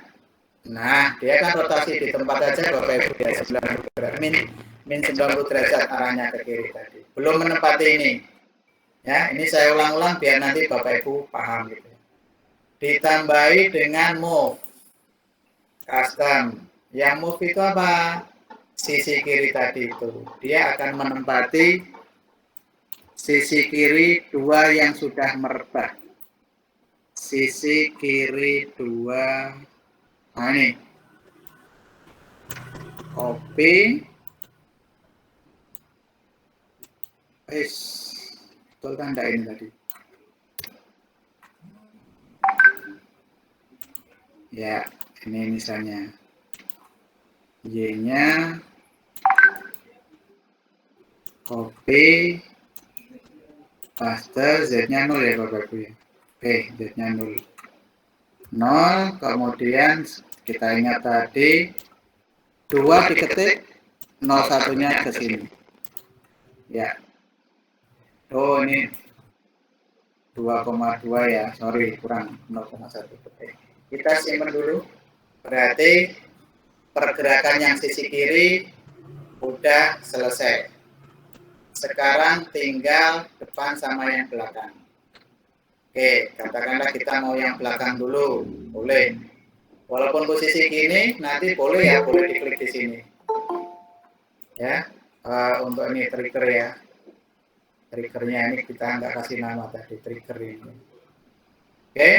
Nah, dia kan rotasi di tempat aja Bapak Ibu ya 90 derajat. Min 90 derajat arahnya ke kiri tadi. Belum menempati ini. Ya, ini saya ulang-ulang biar nanti Bapak Ibu paham gitu. Ditambahi dengan move. Custom. Yang move itu apa? Sisi kiri tadi itu. Dia akan menempati sisi kiri 2 yang sudah merebah. Sisi kiri 2. Nah ini. Copy. Betul kan enggak ini tadi? Ya, ini misalnya. Y-nya copy, paste, Z-nya 0 ya Bapak Ibu ya. Oke, Z-nya 0. 0, kemudian kita ingat tadi 2 diketik, 01-nya ke sini. Ya. Oh, ini 2,2 ya, sorry, kurang 0,1 detik. Kita simpan dulu. Berarti pergerakan yang sisi kiri udah selesai. Sekarang tinggal depan sama yang belakang. Oke, katakanlah kita mau yang belakang dulu, boleh. Walaupun posisi gini, nanti boleh ya, boleh diklik di sini. Ya, untuk ini trigger ya. Triggernya ini kita nggak kasih nama tadi, trigger ini. Oke,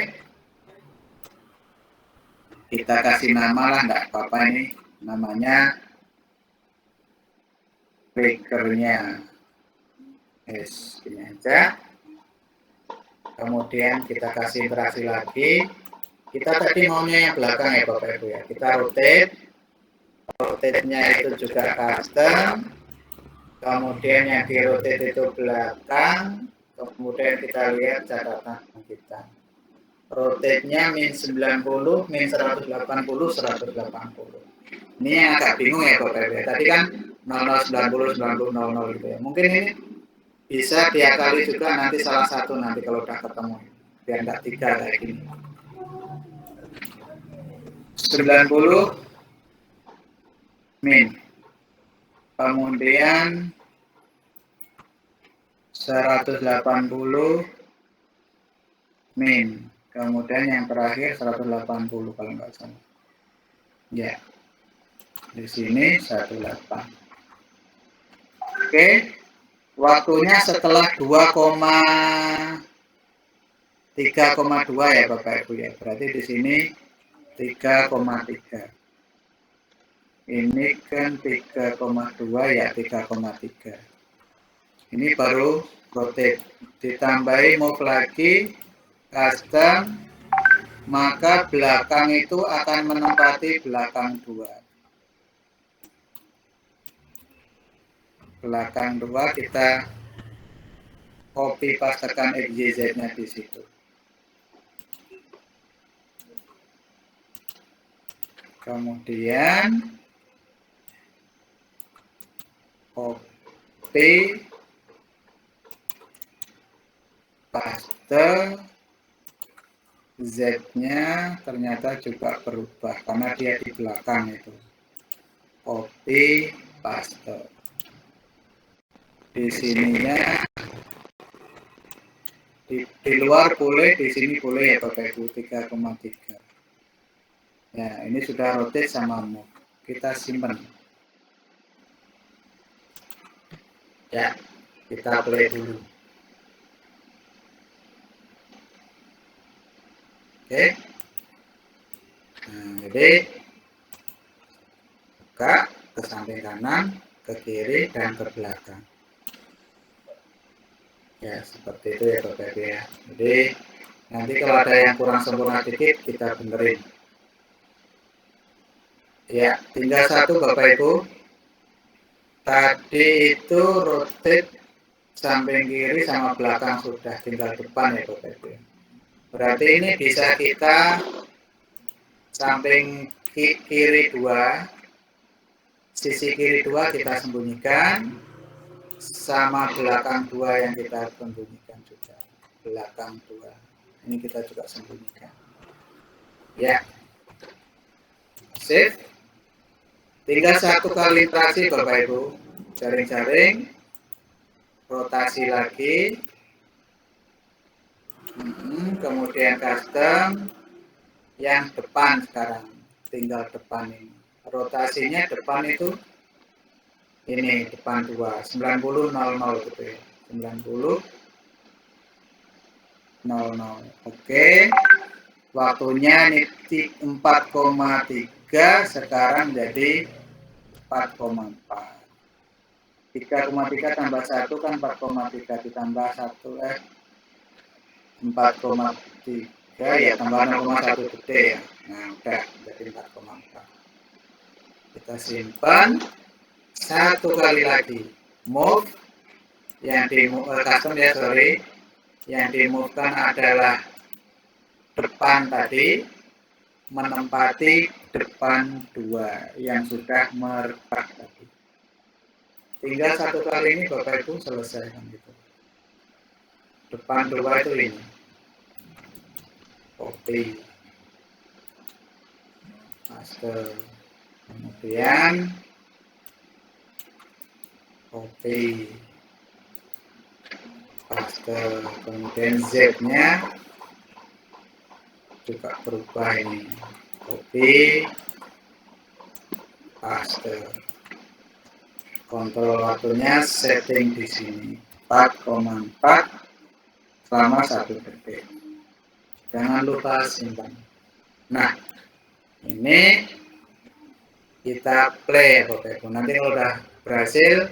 kita kasih nama lah, nggak apa-apa ini. Namanya triggernya. Yes, ini aja. Kemudian kita kasih interaksi lagi. Kita tadi maunya yang belakang ya Bapak Ibu ya. Kita rotate. Rotate-nya itu juga custom. Kemudian yang di rotate itu belakang. Kemudian kita lihat catatan kita. Rotate-nya min 90, min 180, 180. Ini yang agak bingung ya Bapak Ibu. Tadi kan 00, 90, 90, 00 gitu ya. Mungkin ini bisa diakali juga nanti salah satu nanti kalau udah ketemu. Biar enggak 3 kayak gini. 90 min. Kemudian 180 min. Kemudian yang terakhir 180 kalau nggak salah. Ya. Di sini 18. Oke. Waktunya setelah 3,2 ya Bapak Ibu ya. Berarti di sini 3,3. Ini kan 3,2 ya 3,3. Ini baru rotate. Ditambahi move lagi custom, maka belakang itu akan menempati belakang 2. Belakang 2 kita copy pastekan XYZ-nya di situ. Kemudian copy paste, Z-nya ternyata juga berubah karena dia di belakang itu. Copy paste. Di sininya di luar boleh, di sini boleh ya Bapak Ibu 3,3. Ya, ini sudah rotate sama move. Kita simpan. Ya, kita play dulu. Oke. Nah, jadi buka ke samping kanan, ke kiri, dan ke belakang. Ya, seperti itu ya Bapak Ibu ya. Jadi, nanti kalau ada yang kurang sempurna dikit, kita benerin. Ya, tinggal satu Bapak Ibu. Tadi itu rotate samping kiri sama belakang sudah, tinggal depan ya Bapak Ibu. Berarti ini bisa kita samping kiri 2, sisi kiri 2 kita sembunyikan, sama belakang 2 yang kita sembunyikan juga. Belakang 2. Ini kita juga sembunyikan. Ya. Save. Tinggal satu kali interaksi Bapak Ibu. Jaring-jaring. Rotasi lagi. Kemudian custom. Yang depan sekarang. Tinggal depan ini. Rotasinya depan itu ini depan 2. 90 00 gitu ya. 90 00. Oke. Waktunya ini 4,3, sekarang jadi 4,4. 3,3 tambah 1 kan 4,3, ditambah 1 4,3 ya, tambah 0,1 detik ya. Nah, udah jadi 4,4. Kita simpan. Satu kali lagi. Move. yang di custom ya sorry, yang dimove-kan adalah depan tadi menempati depan 2 yang sudah meretak tadi. Tinggal satu kali ini Bapak Ibu selesaikan gitu. Depan 2 itu ini. Copy. Paste. Kemudian copy. Paste. Kemudian Z-nya juga berubah ini. Copy. Paste. Kontrol waktunya setting di sini 4,4 selama 1 detik. Jangan lupa simpan. Nah, ini kita play ya Bapak Ibu. Nanti kalau udah berhasil,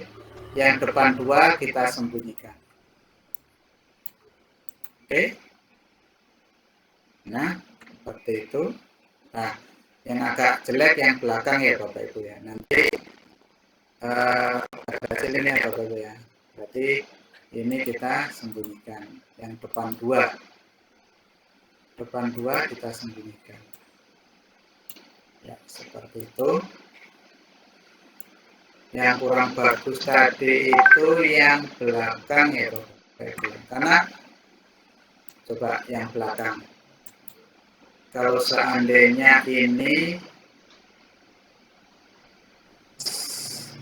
yang depan 2 kita sembunyikan. Oke. Nah, seperti itu. Nah, yang agak jelek yang belakang ya Bapak Ibu ya. Nanti hasil ini ya Bapak Ibu ya. Berarti ini kita sembunyikan. Yang depan 2. Depan 2 kita sembunyikan. Ya, seperti itu. Yang kurang bagus tadi itu yang belakang ya Bapak Ibu. Karena coba yang belakang. Kalau seandainya ini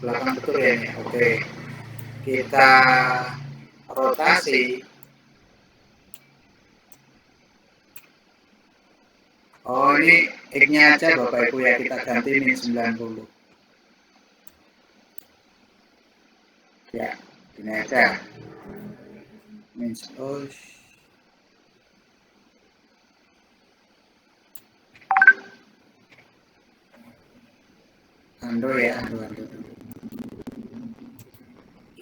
belakang betul ya ini. Oke. Kita rotasi. Oh, ini X-nya aja Bapak Ibu ya, kita ganti min 90. Ya, ini aja. Min oh. Ando ya, ando.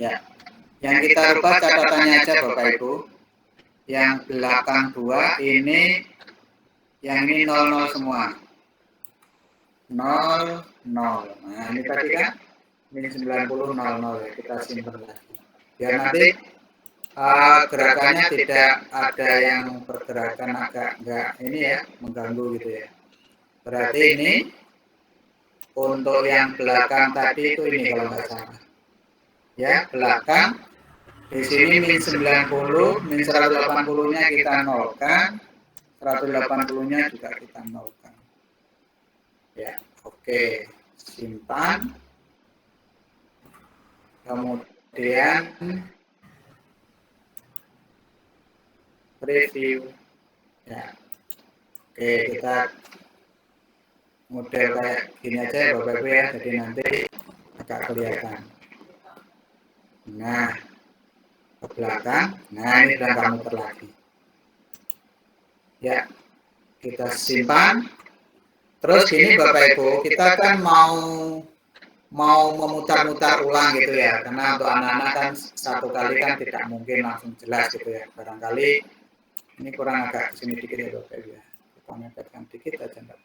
Ya. Yang kita rubah catatannya aja Bapak Ibu. Yang belakang 2 ini yang ini 00 semua. 00. Nah, ini tadi kan min 90 00 ya, kita simpan lagi. Biar nanti gerakannya tidak ada yang pergerakan agak enggak ini ya, mengganggu gitu ya. Berarti ini untuk yang belakang tadi itu ini kalau nggak salah. Ya, belakang di sini min 90, min 180-nya kita nolkan. 180-nya juga kita nolkan. Ya, oke. Simpan. Kemudian preview. Ya. Oke, kita model kayak gini aja ya Bapak Ibu ya. Jadi nanti agak kelihatan. Nah, ke belakang. Nah, ini sudah nggak muter lagi. Ya, kita simpan. Terus gini Bapak Ibu, kita kan mau memutar-mutar ulang gitu ya, karena untuk anak-anak kan satu kali kan tidak mungkin langsung jelas gitu ya. Barangkali ini kurang agak kesini dikit ya Bapak Ibu ya. Kita mepetkan dikit aja enggak.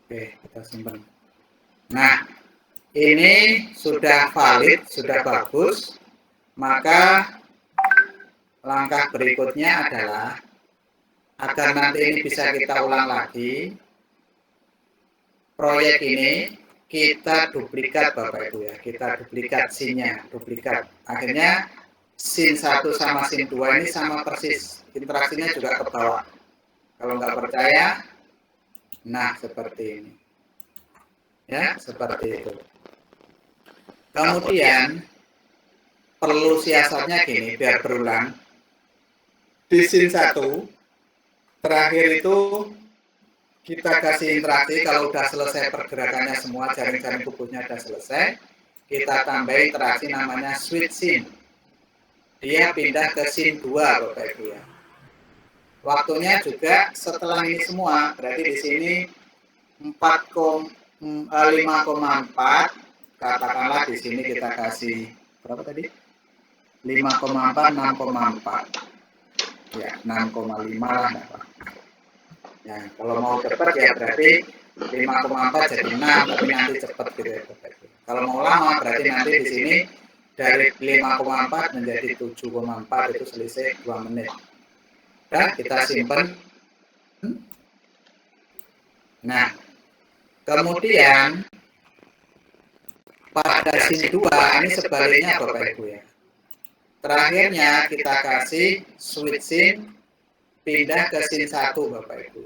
Oke, kita simpan. Nah, ini sudah valid, sudah bagus. Maka langkah berikutnya adalah agar nanti ini bisa kita ulang lagi, proyek ini kita duplikat Bapak Ibu ya, kita duplikat scene-nya, duplikat. Akhirnya scene 1 sama scene 2 ini sama persis, interaksinya juga ke bawah. Kalau nggak percaya, nah seperti ini. Ya, seperti itu. Kemudian perlu siasatnya gini, biar berulang. Di scene 1 terakhir itu kita kasih interaksi. Kalau udah selesai pergerakannya semua, jaring-jaring kubunya udah selesai, kita tambah interaksi namanya switch scene. Dia pindah ke scene 2 Bapak Ibu ya. Waktunya juga setelah ini semua, berarti di sini 5,4, katakanlah di sini kita kasih berapa tadi? 5,4, 6,4. Ya, 6,5 lah enggak apa. Ya, kalau mau cepat ya berarti 5,4 jadi 6, tapi nanti cepat gitu ya Bapak Ibu. Kalau mau lama berarti nanti di sini dari 5,4 menjadi 7,4 itu selisih 2 menit. Nah, kita simpan. Nah, kemudian pada scene 2 ini sebaliknya Bapak Ibu ya. Terakhirnya kita kasih switch scene pindah ke scene 1 Bapak Ibu.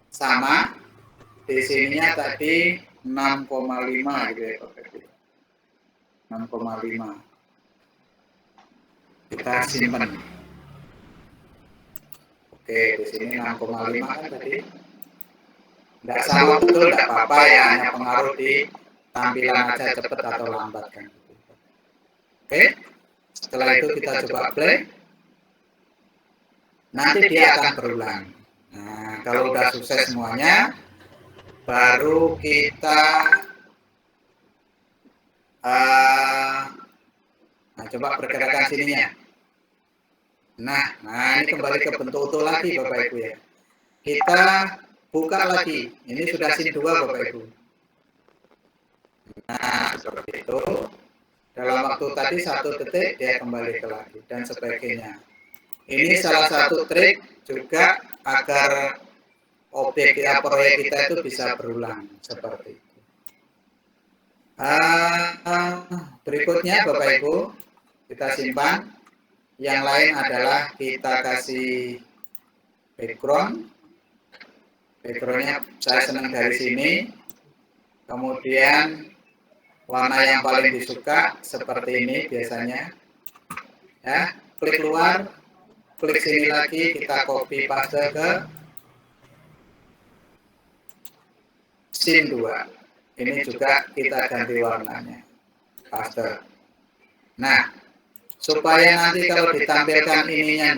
Sama di sininya tadi 6,5 gitu ya Bapak Ibu. 6,5. Kita simpan. Oke, di sini 6,5 kan tadi. Tidak sama betul, tidak apa-apa ya, hanya pengaruh di tampilan aja cepat atau lambat kan. Oke, setelah itu kita coba play. Nanti dia akan berulang. Nah, kalau udah sukses semuanya, baru kita coba pergerakan sininya. Nah, ini kembali ke bentuk utuh lagi Bapak Ibu ya. Kita buka lagi. Ini sudah scene 2 Bapak Ibu. Nah, seperti itu. Dalam waktu tadi 1 detik dia kembali ke lagi dan sebagainya. Ini salah satu trik juga agar objek proyek kita itu bisa berulang seperti itu. Berikutnya Bapak Ibu, kita simpan. Yang lain adalah kita kasih background. Backgroundnya saya senang dari sini. Kemudian warna yang paling disuka seperti ini biasanya. Ya, klik luar, klik sini lagi, kita copy paste ke scene 2. Ini juga kita ganti warnanya. Paste. Nah, supaya nanti kalau ditampilkan ininya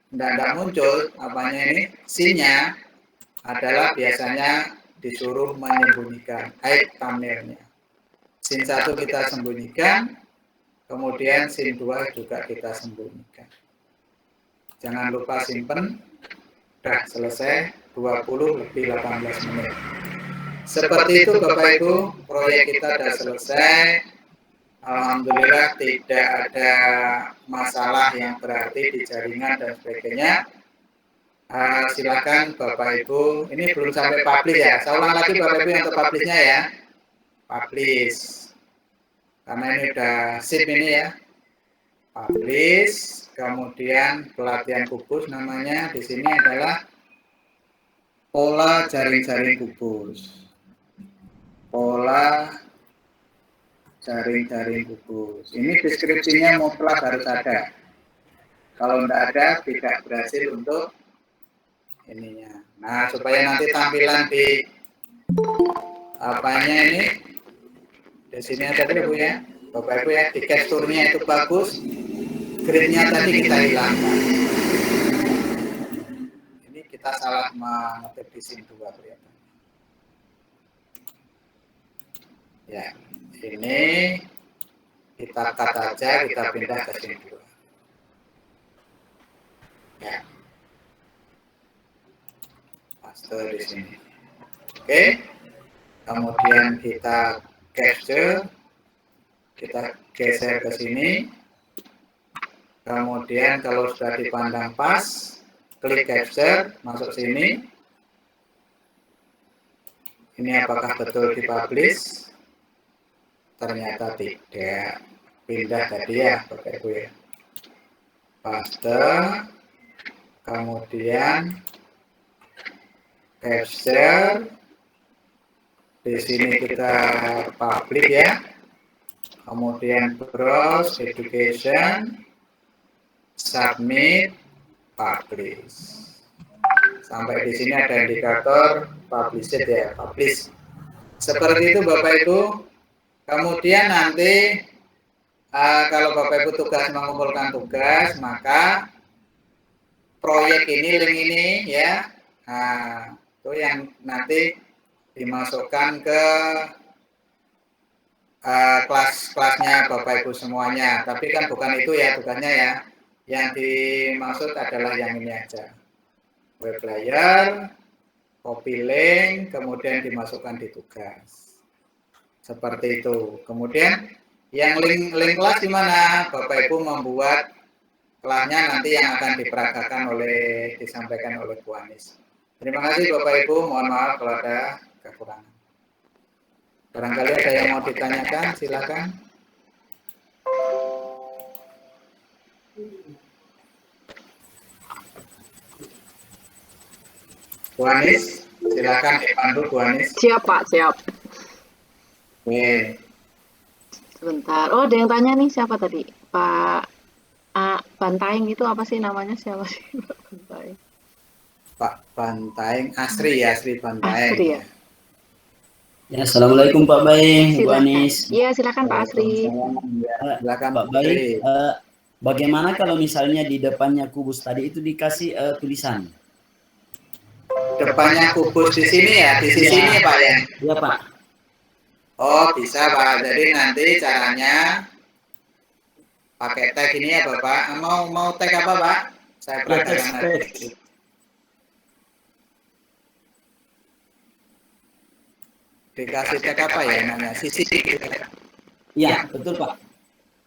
enggak muncul apanya ini, scene-nya adalah biasanya disuruh menyembunyikan hide thumbnail-nya. Scene 1 kita sembunyikan, kemudian scene 2 juga kita sembunyikan. Jangan lupa simpen. Sudah selesai 20 lebih 18 menit. Seperti itu Bapak Ibu, proyek kita sudah selesai. Alhamdulillah tidak ada masalah yang berarti di jaringan dan sebagainya. Silakan Bapak Ibu, ini belum sampai publish ya. Saya ulang lagi Bapak Ibu yang untuk publishnya ya. Publish. Karena ini udah sip ini ya. Publish, kemudian pelatihan kubus namanya di sini adalah pola jaring-jaring kubus. Pola jaring-jaring kubus. Ini deskripsinya mutlak harus ada. Kalau tidak ada, tidak berhasil untuk ininya. Nah, supaya nanti tampilan di apanya ini, di sini ada dulu ya, Bapak Ibu ya, di gesturnya itu bagus, gridnya tadi kita hilangkan. Ini kita salah mengetik di scene 2 kelihatan. Ya, ini kita cut aja, kita pindah ke scene 2. Ya. Paste di sini. Oke. Kemudian kita capture. Kita geser ke sini. Kemudian kalau sudah dipandang pas, klik capture, masuk sini. Ini apakah betul dipublish? Ternyata tidak. Pindah tadi ya Bapak Ibu ya. Paste. Kemudian capture. Di sini kita publish ya. Kemudian browse education, submit, publish. Sampai di sini ada indikator published ya, publish. Seperti itu Bapak Ibu. Kemudian nanti kalau Bapak Ibu tugas mengumpulkan tugas, maka proyek ini, link ini ya, itu yang nanti dimasukkan ke kelas-kelasnya Bapak Ibu semuanya. Tapi kan bukan itu ya tugasnya ya. Yang dimaksud adalah yang ini aja. Web player, copy link, kemudian dimasukkan di tugas. Seperti itu. Kemudian Yang link kelas gimana? Bapak Ibu membuat kelasnya nanti yang akan diperagakan disampaikan oleh Bu Anis. Terima kasih Bapak Ibu, mohon maaf kalau ada kekurangan. Barangkali ada yang mau ditanyakan, silakan. Bu Anis, silakan dipandu Bu Anis. Siap Pak, siap. Oke. Sebentar. Oh, ada yang tanya nih, siapa tadi? Pak Bantaing itu apa sih namanya? Siapa sih Pak Bantaing? Pak Bantaing, Asri Bantaing. Asri ya? Ya, assalamualaikum Pak Baik, Bu Silakan. Anis. Iya, silakan Pak Asri. Silakan Pak Baik, bagaimana kalau misalnya di depannya kubus tadi itu dikasih tulisan? Depannya kubus di sini ya, di sisi ini Pak ya? Iya Pak. Oh bisa Pak, jadi nanti caranya pakai tag ini ya Bapak. Mau tag apa Pak? Saya perhatikan nanti. Dikasih tag apa ya namanya? Sisi. Iya, betul Pak.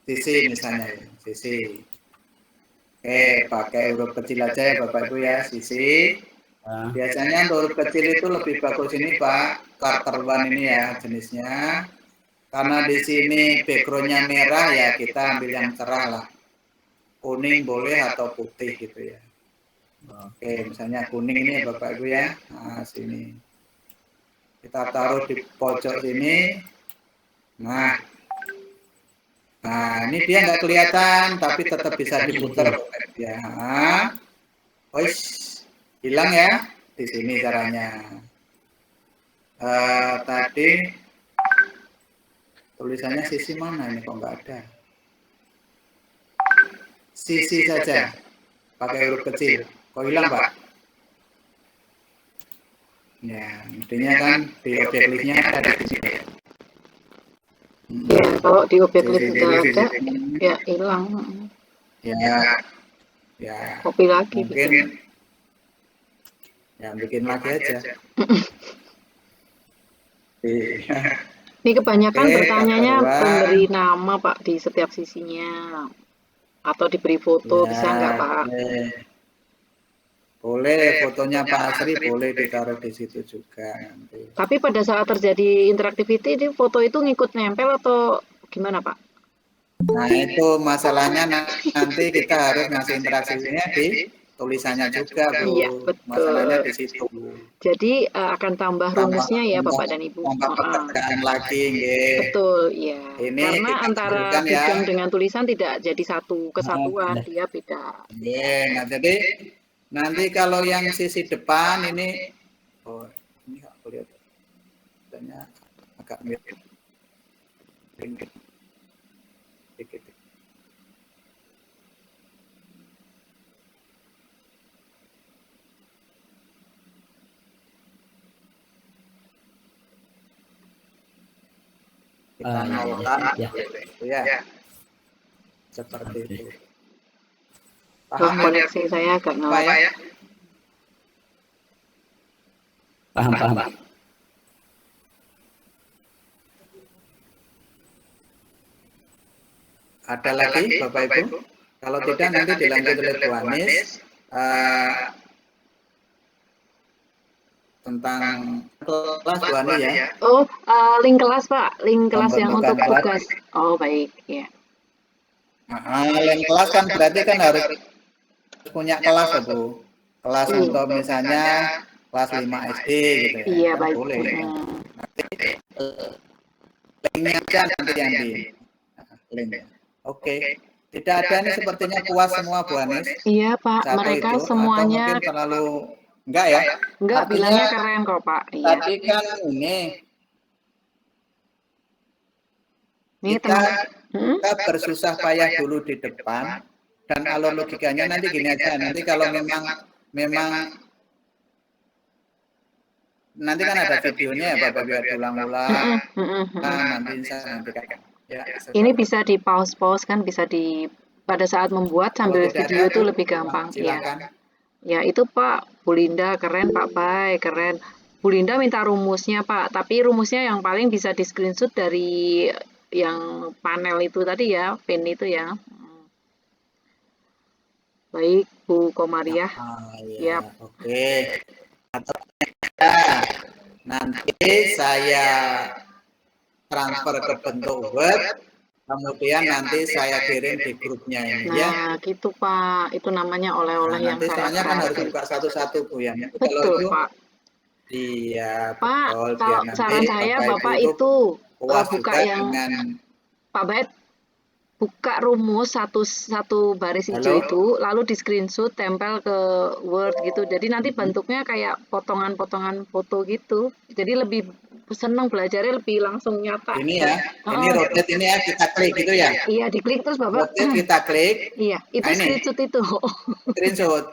Sisi misalnya ya, sisi. Oke, pakai huruf kecil aja ya Bapak Ibu ya, sisi. Biasanya huruf kecil itu lebih bagus ini Pak, Carter One ini ya jenisnya. Karena di sini backgroundnya merah ya kita ambil yang cerah lah. Kuning boleh atau putih gitu ya. Oke, misalnya kuning ini ya Bapak Ibu ya. Nah, sini. Kita taruh di pojok sini. Nah, ini dia nggak kelihatan tapi tetap bisa diputar ya. Hilang ya di sini caranya. Tadi tulisannya sisi mana ini kok nggak ada? Sisi saja pakai huruf kecil. Kok hilang Pak? Ya, intinya kan di objek listnya ada di sini. Ya, kalau di objek list sudah ada, ya hilang. Ya, Copy lagi. mungkin ya bikin lagi aja. Ini kebanyakan bertanyanya pemberi nama Pak di setiap sisinya, atau diberi foto, bisa nggak Pak? Boleh, fotonya Pak Asri boleh ditaruh di situ juga nanti. Tapi pada saat terjadi interactivity, ini foto itu ngikut nempel atau gimana Pak? Nah itu masalahnya nanti kita harus ngasih interaksinya di tulisannya juga Bu. Iya, betul. Masalahnya di situ. Jadi akan tambah rumusnya ya Bapak dan Ibu. Tambah pekerjaan lagi, nggih. Betul, ya. Ini karena antara bidang dengan tulisan tidak jadi satu kesatuan, dia beda. Nah jadi nanti kalau yang sisi depan ini, ini nggak kelihatan, agak mirip. Dikit. Kita nolkan ya. Seperti itu. Paham koneksi saya agak ngelak ya? Paham. Ada lagi Bapak Ibu? Kalau tidak nanti dilanjut oleh Bu Anis tentang kelas Bu Anis ya. Oh, link kelas Pak, link kelas yang untuk tugas. Oh baik, ya. Link kelas kan berarti kan harus punya kelas ya Bu. Kelas untuk misalnya kelas 5 SD gitu ya. Iya baik. Boleh. Nanti linknya aja nanti yang di link. Oke. Tidak ada nih sepertinya puas semua Bu Anis. Iya Pak, mereka itu, semuanya atau mungkin terlalu enggak ya? Enggak, bilangnya keren kok Pak. Iya. Tadi kan ini kita bersusah payah dulu di depan dan alur logikanya nanti gini aja. Nanti kalau memang nanti kan ada videonya ya Bapak biar ulang-ulang. Nanti saya nanti ya, ini bisa di pause kan, bisa di pada saat membuat sambil video itu lebih gampang. Silakan. Ya itu Pak, Bu Linda keren Pak Bay, keren. Bu Linda minta rumusnya Pak, tapi rumusnya yang paling bisa di screenshot dari yang panel itu tadi ya, pin itu ya. Baik, Bu Komariah. Ya, oke. Atau nanti saya transfer ke bentuk Word, kemudian nanti saya kirim di grupnya ini ya. Nah, gitu Pak. Itu namanya oleh-oleh Nah, yang nanti sangat soalnya kan harus gratis. buka satu-satu Bu ya. Kalau Betul, itu, Pak. iya Pak, betul. Biar kalau nanti saran saya Bapak itu puas buka juga yang dengan. Pak Bait buka rumus satu baris hijau Halo? itu, lalu di screenshot tempel ke Word gitu. Jadi nanti bentuknya kayak potongan-potongan foto gitu. Jadi lebih senang belajarnya, lebih langsung nyata. Ini ya, ini Oh, rotate ini ya, kita klik gitu ya. iya, diklik terus Bapak. Rotate kita klik. Iya, itu Nah ini, screenshot itu. screenshot.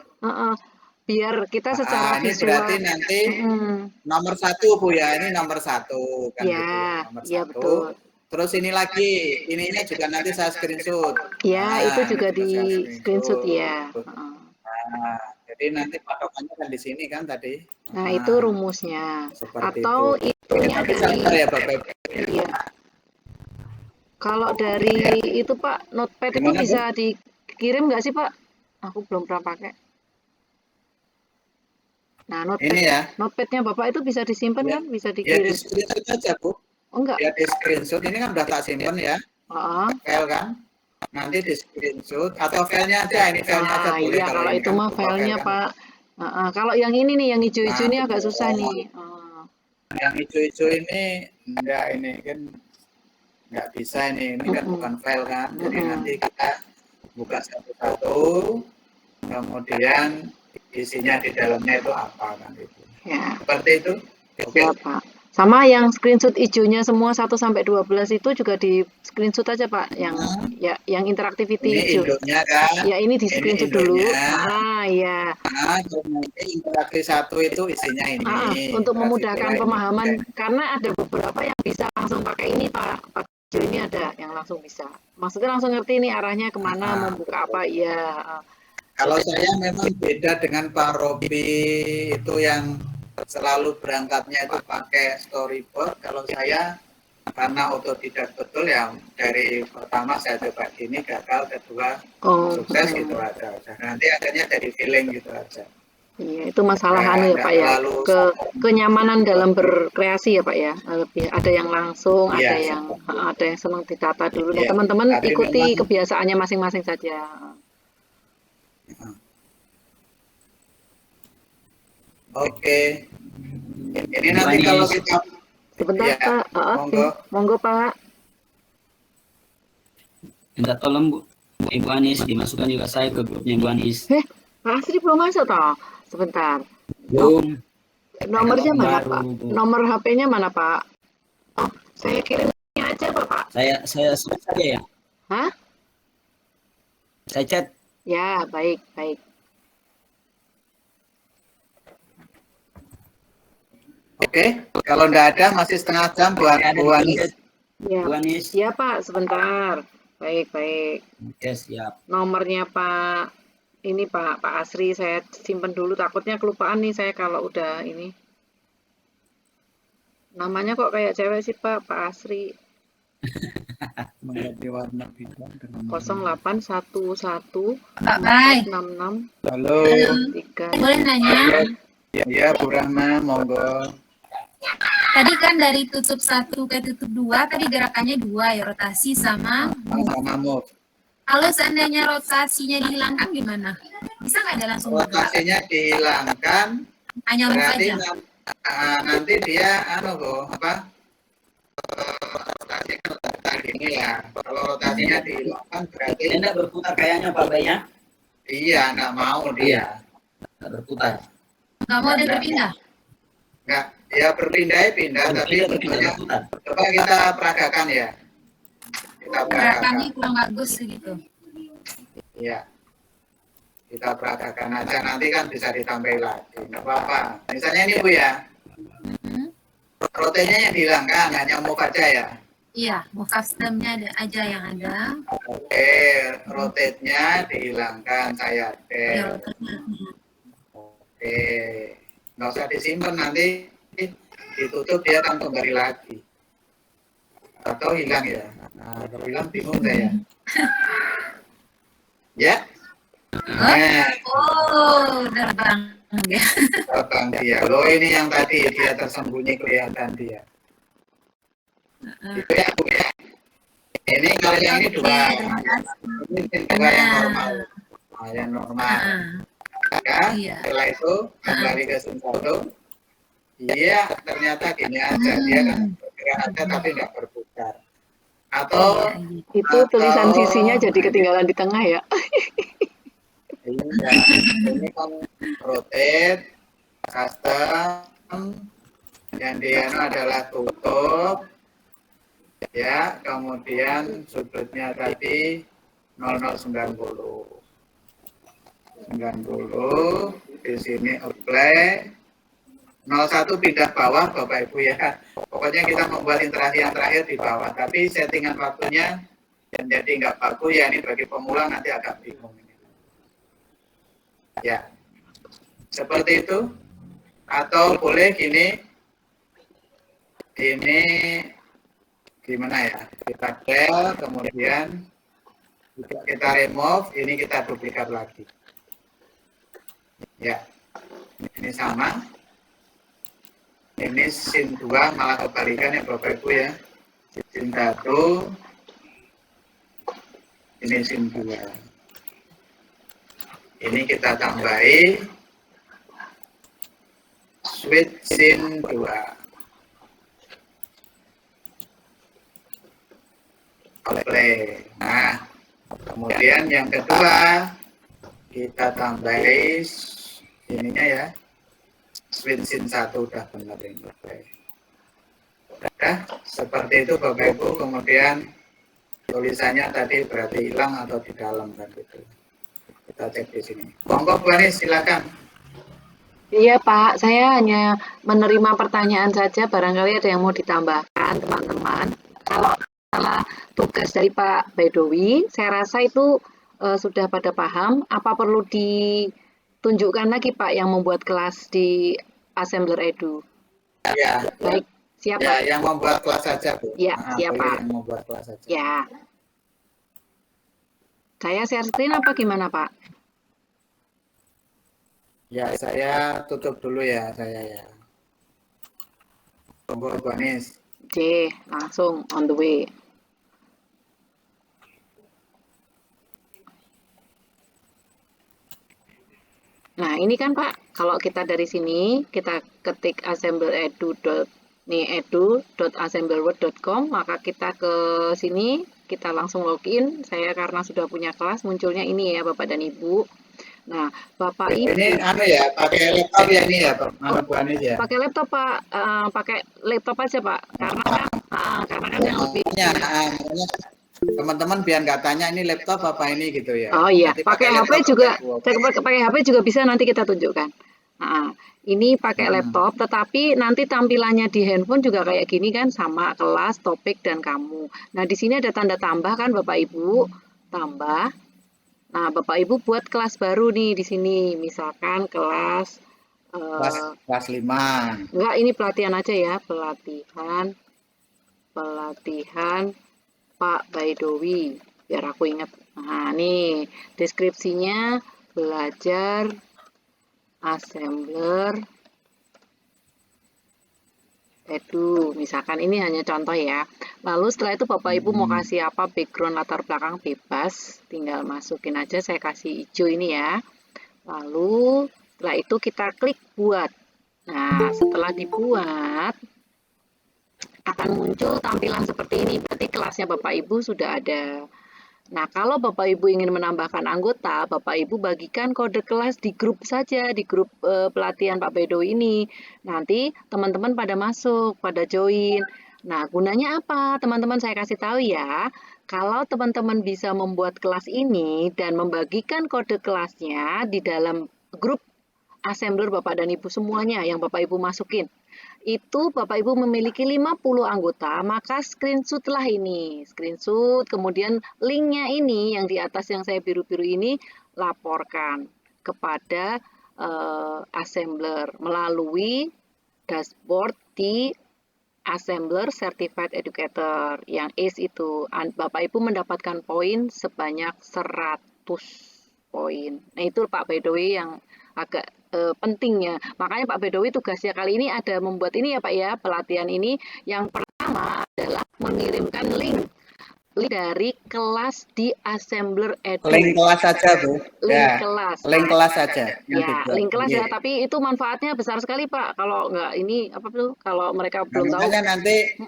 Biar kita secara Ini berarti visual. nanti nomor 1 Bu ya, ini nomor 1 kan gitu ya, Ya, nomor iya 1. betul. Terus ini lagi, ininya juga nanti saya screenshot. Ya, itu Nah, ini juga juga di saya screenshot ya. Nah, jadi nanti patokannya kan di sini kan tadi. Nah, itu rumusnya. Seperti Atau itu. itunya Nanti dari, sabar ya Bapak Ibu. iya. Kalau dari itu Pak, notepad itu Gimana Bu? bisa dikirim nggak sih Pak? Aku belum pernah pakai. Nah, Ini ya. notepadnya Bapak itu bisa disimpan Ya, kan? Bisa ya di dikirim. screenshot aja Bu. Oh enggak. Ya di screenshot ini kan udah tak simpen ya. Ah, File kan. Nanti di screenshot atau filenya aja, ini filenya aja nah, boleh iya kalau kalau ini itu kan mah berupa file filenya kan. Pak. Kalau yang ini nih, yang hijau-hijau Nah, ini agak susah betul. nih. Yang hijau-hijau ini enggak, ini kan nggak bisa ini kan bukan file kan. Jadi nanti kita buka satu-satu, kemudian isinya di dalamnya itu apa kan itu. Ya. Seperti itu. Oke. Ya, Pak. Sama yang screenshot hijaunya semua 1 sampai 12 itu juga di screenshot aja, Pak. Yang interactivity Ini hijau. induknya kan. Ya, ini di Ini screenshot dulu. induknya. Iya. Nah, terus nanti interaksi 1 itu isinya ini. Untuk Interaksi memudahkan 2 ini. pemahaman, karena ada beberapa yang bisa langsung pakai ini, Pak. Pak hijau ini ada yang langsung bisa. Maksudnya langsung ngerti ini arahnya kemana, mau buka apa, iya. Kalau saya memang beda dengan Pak Robi itu yang selalu berangkatnya itu pakai storyboard. Kalau saya karena otodidak betul ya, dari pertama saya coba gini gagal, kedua sukses gitu aja. Nanti akhirnya jadi feeling gitu aja. Iya, itu masalah ya Pak ya, kenyamanan dalam berkreasi ya Pak ya. Lebih ada yang langsung, ada yang senang ditata dulu. Nah, teman-teman ikuti kebiasaannya masing-masing saja. Oke. Ini nanti kalau kita sebentar Pak, monggo Pak. Minta tolong Bu Ibu Anis dimasukkan juga saya ke grupnya Ibu Anis. Pak Asri belum masuk toh? Sebentar. Belum. Nomornya mana Pak? Nomor HP-nya mana Pak? Oh, saya kirimnya aja Pak. Saya saja ya. Hah? Saya chat. Ya, baik. Oke, kalau enggak ada masih setengah jam buat Bu Anis. Ya, Bu Anis. Ya Pak, sebentar. Baik. Oke, siap. Nomornya Pak, ini Pak Asri saya simpen dulu, takutnya kelupaan nih saya kalau udah ini. Namanya kok kayak cewek sih Pak Asri. Menjadi warna bidang dengan 0811 66. Halo. 3. Boleh nanya? Ya, Bu Rahma, monggo. Tadi kan dari tutup 1 ke tutup 2, tadi gerakannya 2 ya, rotasi sama move. Kalau seandainya rotasinya dihilangkan gimana? Bisa nggak ada langsung rotasinya dihilangkan? Hanya move aja. Nanti dia gini ya. Kalau rotasinya dihilangkan berarti tidak berputar kayaknya Pak Bay ya? Iya, nggak mau dia. Nggak berputar. Nggak mau dia berpindah? Nggak, ya berpindah, tapi berpindah. Coba kita peragakan ya. Gerakannya kurang bagus gitu. Iya. Kita peragakan aja, nanti kan bisa ditambahin lagi. Nggak apa-apa. Misalnya ini Bu ya. Rotenya yang dihilangkan, hanya move aja ya. Iya, move customnya aja yang ada. Oke, rotate-nya dihilangkan saya tes. Oke, nggak usah disimpan, nanti ditutup dia akan kembali lagi. atau hilang ya. Nah, kalau hilang bingung saya. Ya. Nah, Terbang ya. terbang dia. Loh ini yang tadi dia tersembunyi kelihatan dia. Itu ya. Ini kalau yang ini dua. Terima kasih. Ini dua yang normal. Nah, yang normal. Ya, Iya. setelah itu kembali ke scene 1. Iya, ternyata gini aja dia kan bergerak aja tapi nggak berputar. Atau Itu tulisan sisinya jadi ketinggalan di tengah ya. iya, ini kan rotate, custom, yang dia adalah tutup, ya, kemudian sudutnya tadi 0090, di sini apply, 01 pindah bawah Bapak Ibu ya. Pokoknya kita membuat interaksi yang terakhir di bawah, tapi settingan waktunya menjadi nggak bagus ya, ini bagi pemula nanti agak bingung. Ya, seperti itu. Atau boleh gini, ini gimana ya? Kita del, kemudian kita remove, ini kita duplikat lagi. Ya, ini sama. Ini scene 2 malah kebalikan ya Bapak Ibu ya. Scene 1, ini scene 2. Ini kita tambahi switch scene 2. Play. Nah, kemudian yang kedua kita tambahi ininya ya. Switch scene 1 udah benar ini. Udah, seperti itu Bapak Ibu. Kemudian tulisannya tadi berarti hilang atau di dalam kan gitu. Kita cek di sini. Monggo Bu Anis, silakan. Iya Pak, saya hanya menerima pertanyaan saja, barangkali ada yang mau ditambahkan teman-teman. Kalau salah tugas dari Pak Baidowi, saya rasa itu sudah pada paham. Apa perlu ditunjukkan lagi Pak yang membuat kelas di Assembler Edu? Ya. Baik, siapa? Ya, yang membuat kelas saja Bu. Ya, siapa? Yang membuat kelas saja. Ya. Saya share screen apa gimana Pak? Ya, saya tutup dulu ya, saya ya. Monggo Bu Anis. Oke, langsung on the way. Nah, ini kan Pak, kalau kita dari sini, kita ketik edu.assemblerword.com, maka kita ke sini, kita langsung login. Saya karena sudah punya kelas, munculnya ini ya Bapak dan Ibu. Nah, Bapak Ibu. Ini ya, pakai laptop ya ini ya, Bu Anis ya. Pakai laptop Pak, pakai laptop aja Pak, karena kan yang lebih. Teman-teman biar nggak tanya ini laptop apa ini gitu ya. Oh iya, pakai HP juga, pakai HP juga bisa, nanti kita tunjukkan. Nah, ini pakai laptop, tetapi nanti tampilannya di handphone juga kayak gini kan, sama kelas, topik, dan kamu. Nah, di sini ada tanda tambah kan Bapak Ibu, tambah. Nah, Bapak Ibu buat kelas baru nih di sini, misalkan kelas 5. Enggak, ini pelatihan aja ya, pelatihan Pak Baidowi, biar aku ingat. Nah, nih deskripsinya belajar Assembler Edu. Misalkan ini hanya contoh ya. Lalu setelah itu Bapak Ibu mau kasih apa, background latar belakang bebas, tinggal masukin aja, saya kasih hijau ini ya. Lalu setelah itu kita klik buat. Nah, setelah dibuat akan muncul tampilan seperti ini. Berarti kelasnya Bapak Ibu sudah ada. Nah, kalau Bapak Ibu ingin menambahkan anggota, Bapak Ibu bagikan kode kelas di grup saja, di grup pelatihan Pak Bedo ini. Nanti teman-teman pada masuk, pada join. Nah, gunanya apa? Teman-teman saya kasih tahu ya. Kalau teman-teman bisa membuat kelas ini dan membagikan kode kelasnya di dalam grup Assembler Bapak dan Ibu semuanya yang Bapak Ibu masukin, itu Bapak Ibu memiliki 50 anggota, maka screenshotlah ini. Screenshot, kemudian linknya ini yang di atas yang saya biru-biru ini, laporkan kepada Assembler melalui dashboard di Assembler Certified Educator. Yang ACE itu Bapak Ibu mendapatkan poin sebanyak 100 poin. Nah, itu Pak Bedowi yang agak pentingnya. Makanya Pak Bedowi tugasnya kali ini ada membuat ini ya Pak ya, pelatihan ini. Yang pertama adalah mengirimkan link dari kelas di Assembler Edu. Link kelas saja, Bu. Link kelas. Link kelas saja. Ya, link kelas ya, tapi itu manfaatnya besar sekali Pak. Kalau nggak ini apa tuh? Kalau mereka belum tahu. Makanya nanti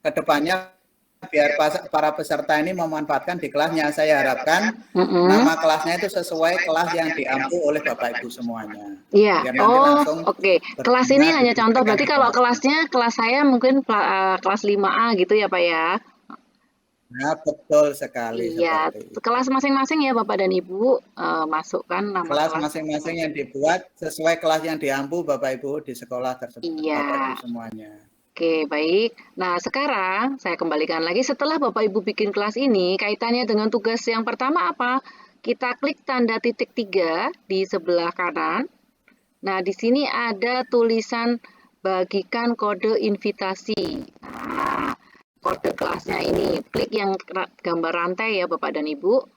kedepannya biar para peserta ini memanfaatkan di kelasnya. Saya harapkan nama kelasnya itu sesuai kelas yang diampu oleh Bapak Ibu semuanya. Iya. Oh, oke. Kelas ini hanya contoh. Berarti kalau kelasnya, kelas saya mungkin kelas 5A gitu ya Pak ya? Nah, betul sekali. Iya, kelas masing-masing ya Bapak dan Ibu masukkan nama kelas masing-masing yang dibuat sesuai kelas yang diampu Bapak Ibu di sekolah tersebut. Iya. Bapak Ibu semuanya. Oke, baik. Nah, sekarang saya kembalikan lagi setelah Bapak Ibu bikin kelas ini, kaitannya dengan tugas yang pertama apa? Kita klik tanda titik 3 di sebelah kanan. Nah, di sini ada tulisan bagikan kode invitasi. Nah, kode kelasnya ini, klik yang gambar rantai ya Bapak dan Ibu.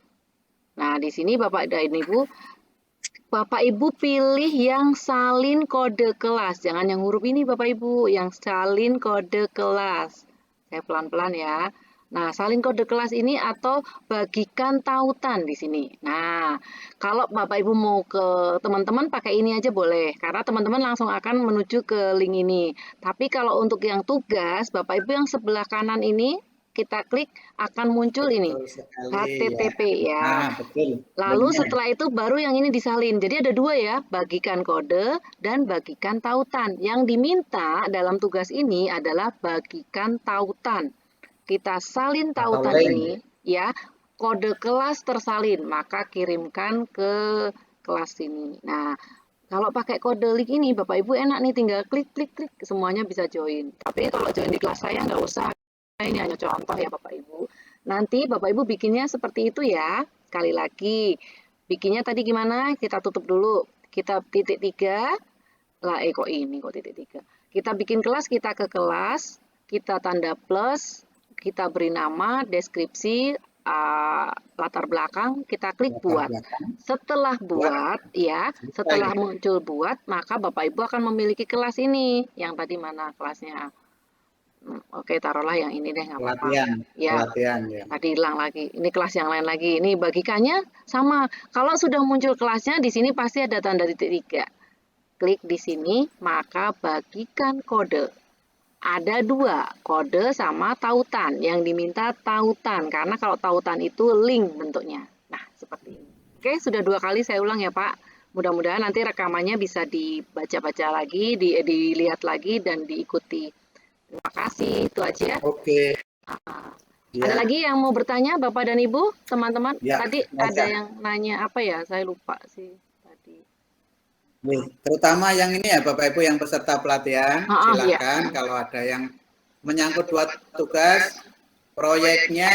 Nah, di sini Bapak dan Ibu pilih yang salin kode kelas. Jangan yang huruf ini Bapak Ibu, yang salin kode kelas. Saya pelan-pelan ya. Nah, salin kode kelas ini atau bagikan tautan di sini. Nah, kalau Bapak Ibu mau ke teman-teman pakai ini aja boleh, karena teman-teman langsung akan menuju ke link ini. Tapi kalau untuk yang tugas, Bapak Ibu yang sebelah kanan ini, kita klik akan muncul ini, HTTP ya. Nah, betul. Lalu setelah itu baru yang ini disalin. Jadi ada dua ya, bagikan kode dan bagikan tautan. Yang diminta dalam tugas ini adalah bagikan tautan. Kita salin tautan ini ya, kode kelas tersalin, maka kirimkan ke kelas ini. Nah, kalau pakai kode link ini Bapak Ibu enak nih, tinggal klik semuanya bisa join. Tapi kalau join di kelas saya nggak usah, ini hanya contoh ya Bapak Ibu. Nanti Bapak Ibu bikinnya seperti itu ya. Sekali lagi, bikinnya tadi gimana? Kita tutup dulu. Kita titik 3. Lah, kok ini kok titik 3. Kita bikin kelas, kita ke kelas, kita tanda plus, kita beri nama, deskripsi, latar belakang, kita klik buat. Setelah buat, ya, setelah muncul buat, maka Bapak Ibu akan memiliki kelas ini. Yang tadi mana kelasnya? Oke, taruhlah yang ini deh, nggak apa-apa. Pelatihan, ya. Tadi hilang lagi. Ini kelas yang lain lagi. Ini bagikannya sama. Kalau sudah muncul kelasnya, di sini pasti ada tanda titik 3. Klik di sini, maka bagikan kode. Ada 2, kode sama tautan. Yang diminta tautan, karena kalau tautan itu link bentuknya. Nah, seperti ini. Oke, sudah 2 kali saya ulang ya Pak. Mudah-mudahan nanti rekamannya bisa dibaca-baca lagi, dilihat lagi, dan diikuti. Terima kasih, itu aja. Oke. Ada lagi yang mau bertanya Bapak dan Ibu, teman-teman? Ya, tadi ada yang nanya apa ya, saya lupa sih tadi. Terutama yang ini ya Bapak Ibu yang peserta pelatihan, silakan kalau ada yang menyangkut 2 tugas, proyeknya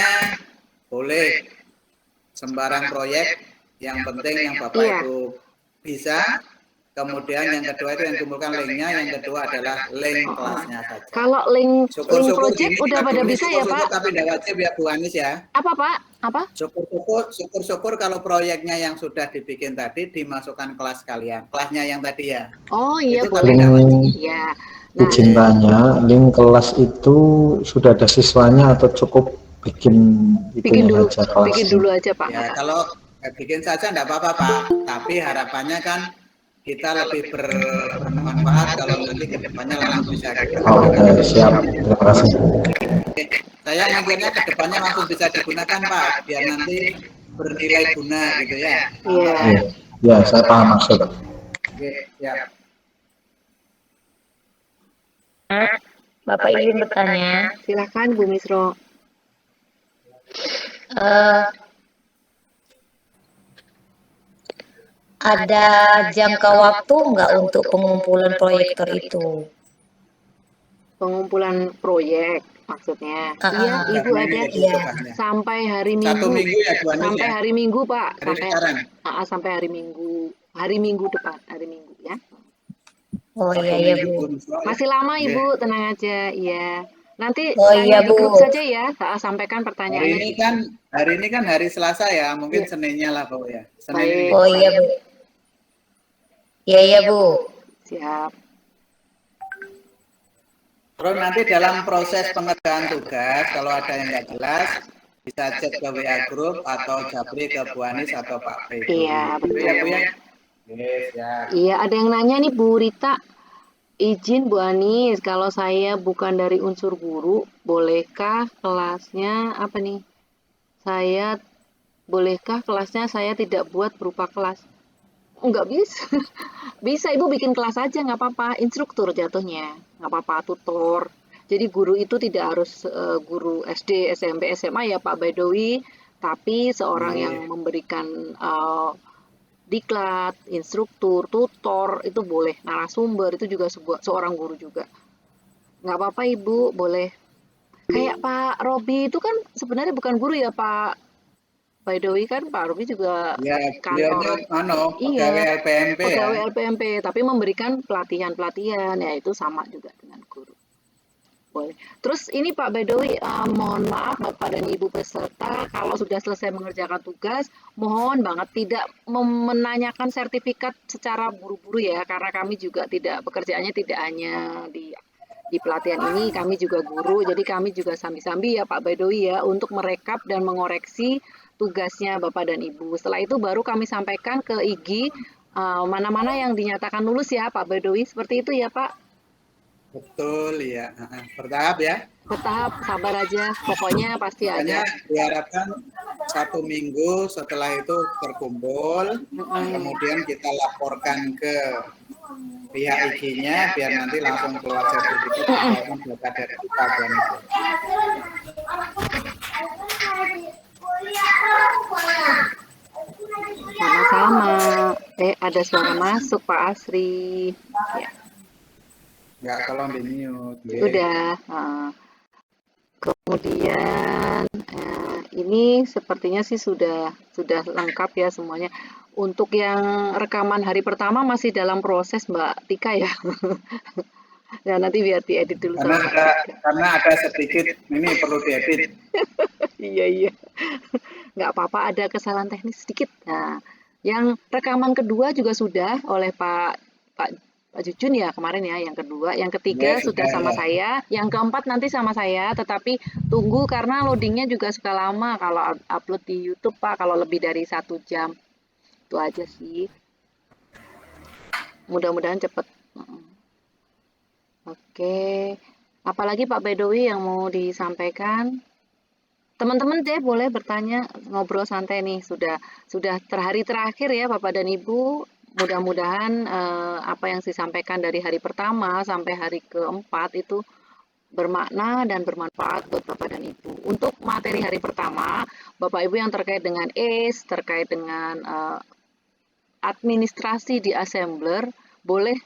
boleh sembarang proyek, yang penting yang Bapak Ibu bisa. Kemudian yang kedua itu yang kumpulkan linknya, yang kedua adalah link kelasnya saja. Kalau link project udah pada bisa ya Pak? Tapi tidak wajib ya Bu Anis ya. Apa Pak? Apa? Syukur-syukur kalau proyeknya yang sudah dibikin tadi dimasukkan kelas kalian, kelasnya yang tadi ya. Oh iya itu boleh. Ya. Nah, izin tanya, link kelas itu sudah ada siswanya atau cukup bikin dulu aja kelasnya? Bikin dulu aja Pak. Ya kalau bikin saja enggak apa-apa Pak, tapi harapannya kan kita lebih bermanfaat kalau nanti kedepannya langsung bisa kita. Oke, siap. Terima kasih. Saya nantinya kedepannya langsung bisa digunakan Pak, biar nanti bernilai guna gitu ya. Iya. Ya, saya paham maksud. Oke, ya. Bapak ingin bertanya. Silakan Bu Misro. Ada jangka waktu nggak untuk pengumpulan proyektor itu? Pengumpulan proyek maksudnya? Iya, Ibu ada. Sampai hari Minggu. 1 minggu ya, 2 sampai ya? hari Minggu Pak. Sampai sampai hari Minggu depan, hari Minggu ya. Oh Satu iya ya minggu Bu. belum soal ya. Masih lama Nggih. Ibu, tenang aja. Iya. Nanti Oh tanya iya di Bu. grup saja ya, sampaikan Hari pertanyaannya ini di kan grup. hari ini kan hari Selasa ya, mungkin Iya, Seninnya lah Bu ya. Senin ini. baik, Oh iya Bu. Iya ya Bu. siap. Terus nanti dalam proses pengerjaan tugas, kalau ada yang nggak jelas, bisa chat ke WA Group atau Japri ke Bu Anis atau Pak Fredo. Iya, Itu ya Bu betul. ya? Yes, ya. Iya, ada yang nanya nih Bu Rita, izin Bu Anis, kalau saya bukan dari unsur guru, bolehkah kelasnya apa nih? Bolehkah kelasnya saya tidak buat berupa kelas? Enggak bisa. Bisa Ibu bikin kelas aja, nggak apa-apa. Instruktur jatuhnya, nggak apa-apa, tutor. Jadi guru itu tidak harus guru SD, SMP, SMA ya Pak Baidowi, tapi seorang yang Iya. memberikan diklat, instruktur, tutor itu boleh. Narasumber itu juga seorang guru juga. Nggak apa-apa Ibu, boleh. Kayak Pak Robi itu kan sebenarnya bukan guru ya Pak Baidowi, kan Pak Robi juga Ya, beliaunya kantor. pegawai Iya, LPMP ya. pegawai LPMP, tapi memberikan pelatihan-pelatihan, ya itu sama juga dengan guru. Boleh. Terus ini Pak Baidowi, mohon maaf Bapak dan Ibu peserta, kalau sudah selesai mengerjakan tugas, mohon banget tidak menanyakan sertifikat secara buru-buru ya, karena kami juga tidak, pekerjaannya tidak hanya di pelatihan ini, kami juga guru, jadi kami juga sambi-sambi ya Pak Baidowi ya, untuk merekap dan mengoreksi tugasnya Bapak dan Ibu. Setelah itu baru kami sampaikan ke IG, mana-mana yang dinyatakan lulus ya Pak Baidowi, seperti itu ya Pak. Betul ya. Bertahap ya. Bertahap, sabar aja, pokoknya pasti Makanya ada. diharapkan 1 minggu setelah itu terkumpul, kemudian kita laporkan ke pihak IG-nya biar nanti langsung keluar sertifikat ataupun data dari kita dan itu. Sama-sama. Ada suara masuk Pak Asri. Ya, Enggak, tolong di mute. udah. Kemudian ini sepertinya sih sudah lengkap ya semuanya. Untuk yang rekaman hari pertama masih dalam proses Mbak Tika ya. Ya nanti biar diedit dulu sama Mbak Tika. Karena ada sedikit ini perlu diedit. Iya iya. Nggak apa-apa, ada kesalahan teknis sedikit. Nah, yang rekaman kedua juga sudah oleh Pak Jujun ya kemarin ya, yang kedua, yang ketiga Ya, sudah sama ya. saya, yang keempat nanti sama saya, tetapi tunggu karena loadingnya juga suka lama kalau upload di YouTube Pak, kalau lebih dari 1 jam. Itu aja sih. Mudah-mudahan cepat. Oke. Apalagi Pak Bedowi yang mau disampaikan? Teman-teman deh boleh bertanya, ngobrol santai nih, sudah terhari terakhir ya Bapak dan Ibu. Mudah-mudahan apa yang disampaikan dari hari pertama sampai hari keempat itu bermakna dan bermanfaat buat Bapak dan Ibu. Untuk materi hari pertama, Bapak Ibu yang terkait dengan ACE, terkait dengan administrasi di assembler, boleh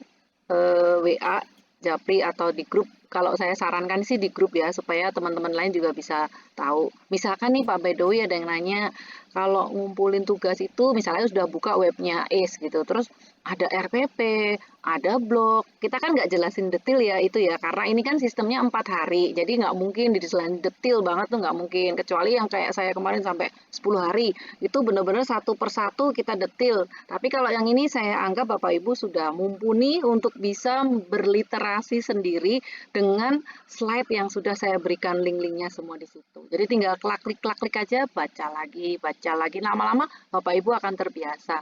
WA Japri atau di grup. Kalau saya sarankan sih di grup ya, supaya teman-teman lain juga bisa tahu. Misalkan nih Pak Bedowi ada yang nanya, kalau ngumpulin tugas itu misalnya sudah buka webnya ACE gitu, terus ada RPP, ada blog, kita kan nggak jelasin detail ya itu ya, karena ini kan sistemnya 4 hari, jadi nggak mungkin dijelasin detail banget tuh nggak mungkin, kecuali yang kayak saya kemarin sampai 10 hari, itu benar-benar satu persatu kita detail. Tapi kalau yang ini saya anggap Bapak Ibu sudah mumpuni untuk bisa berliterasi sendiri dengan slide yang sudah saya berikan link-linknya semua di situ. Jadi tinggal klik aja, baca lagi. Lama-lama Bapak Ibu akan terbiasa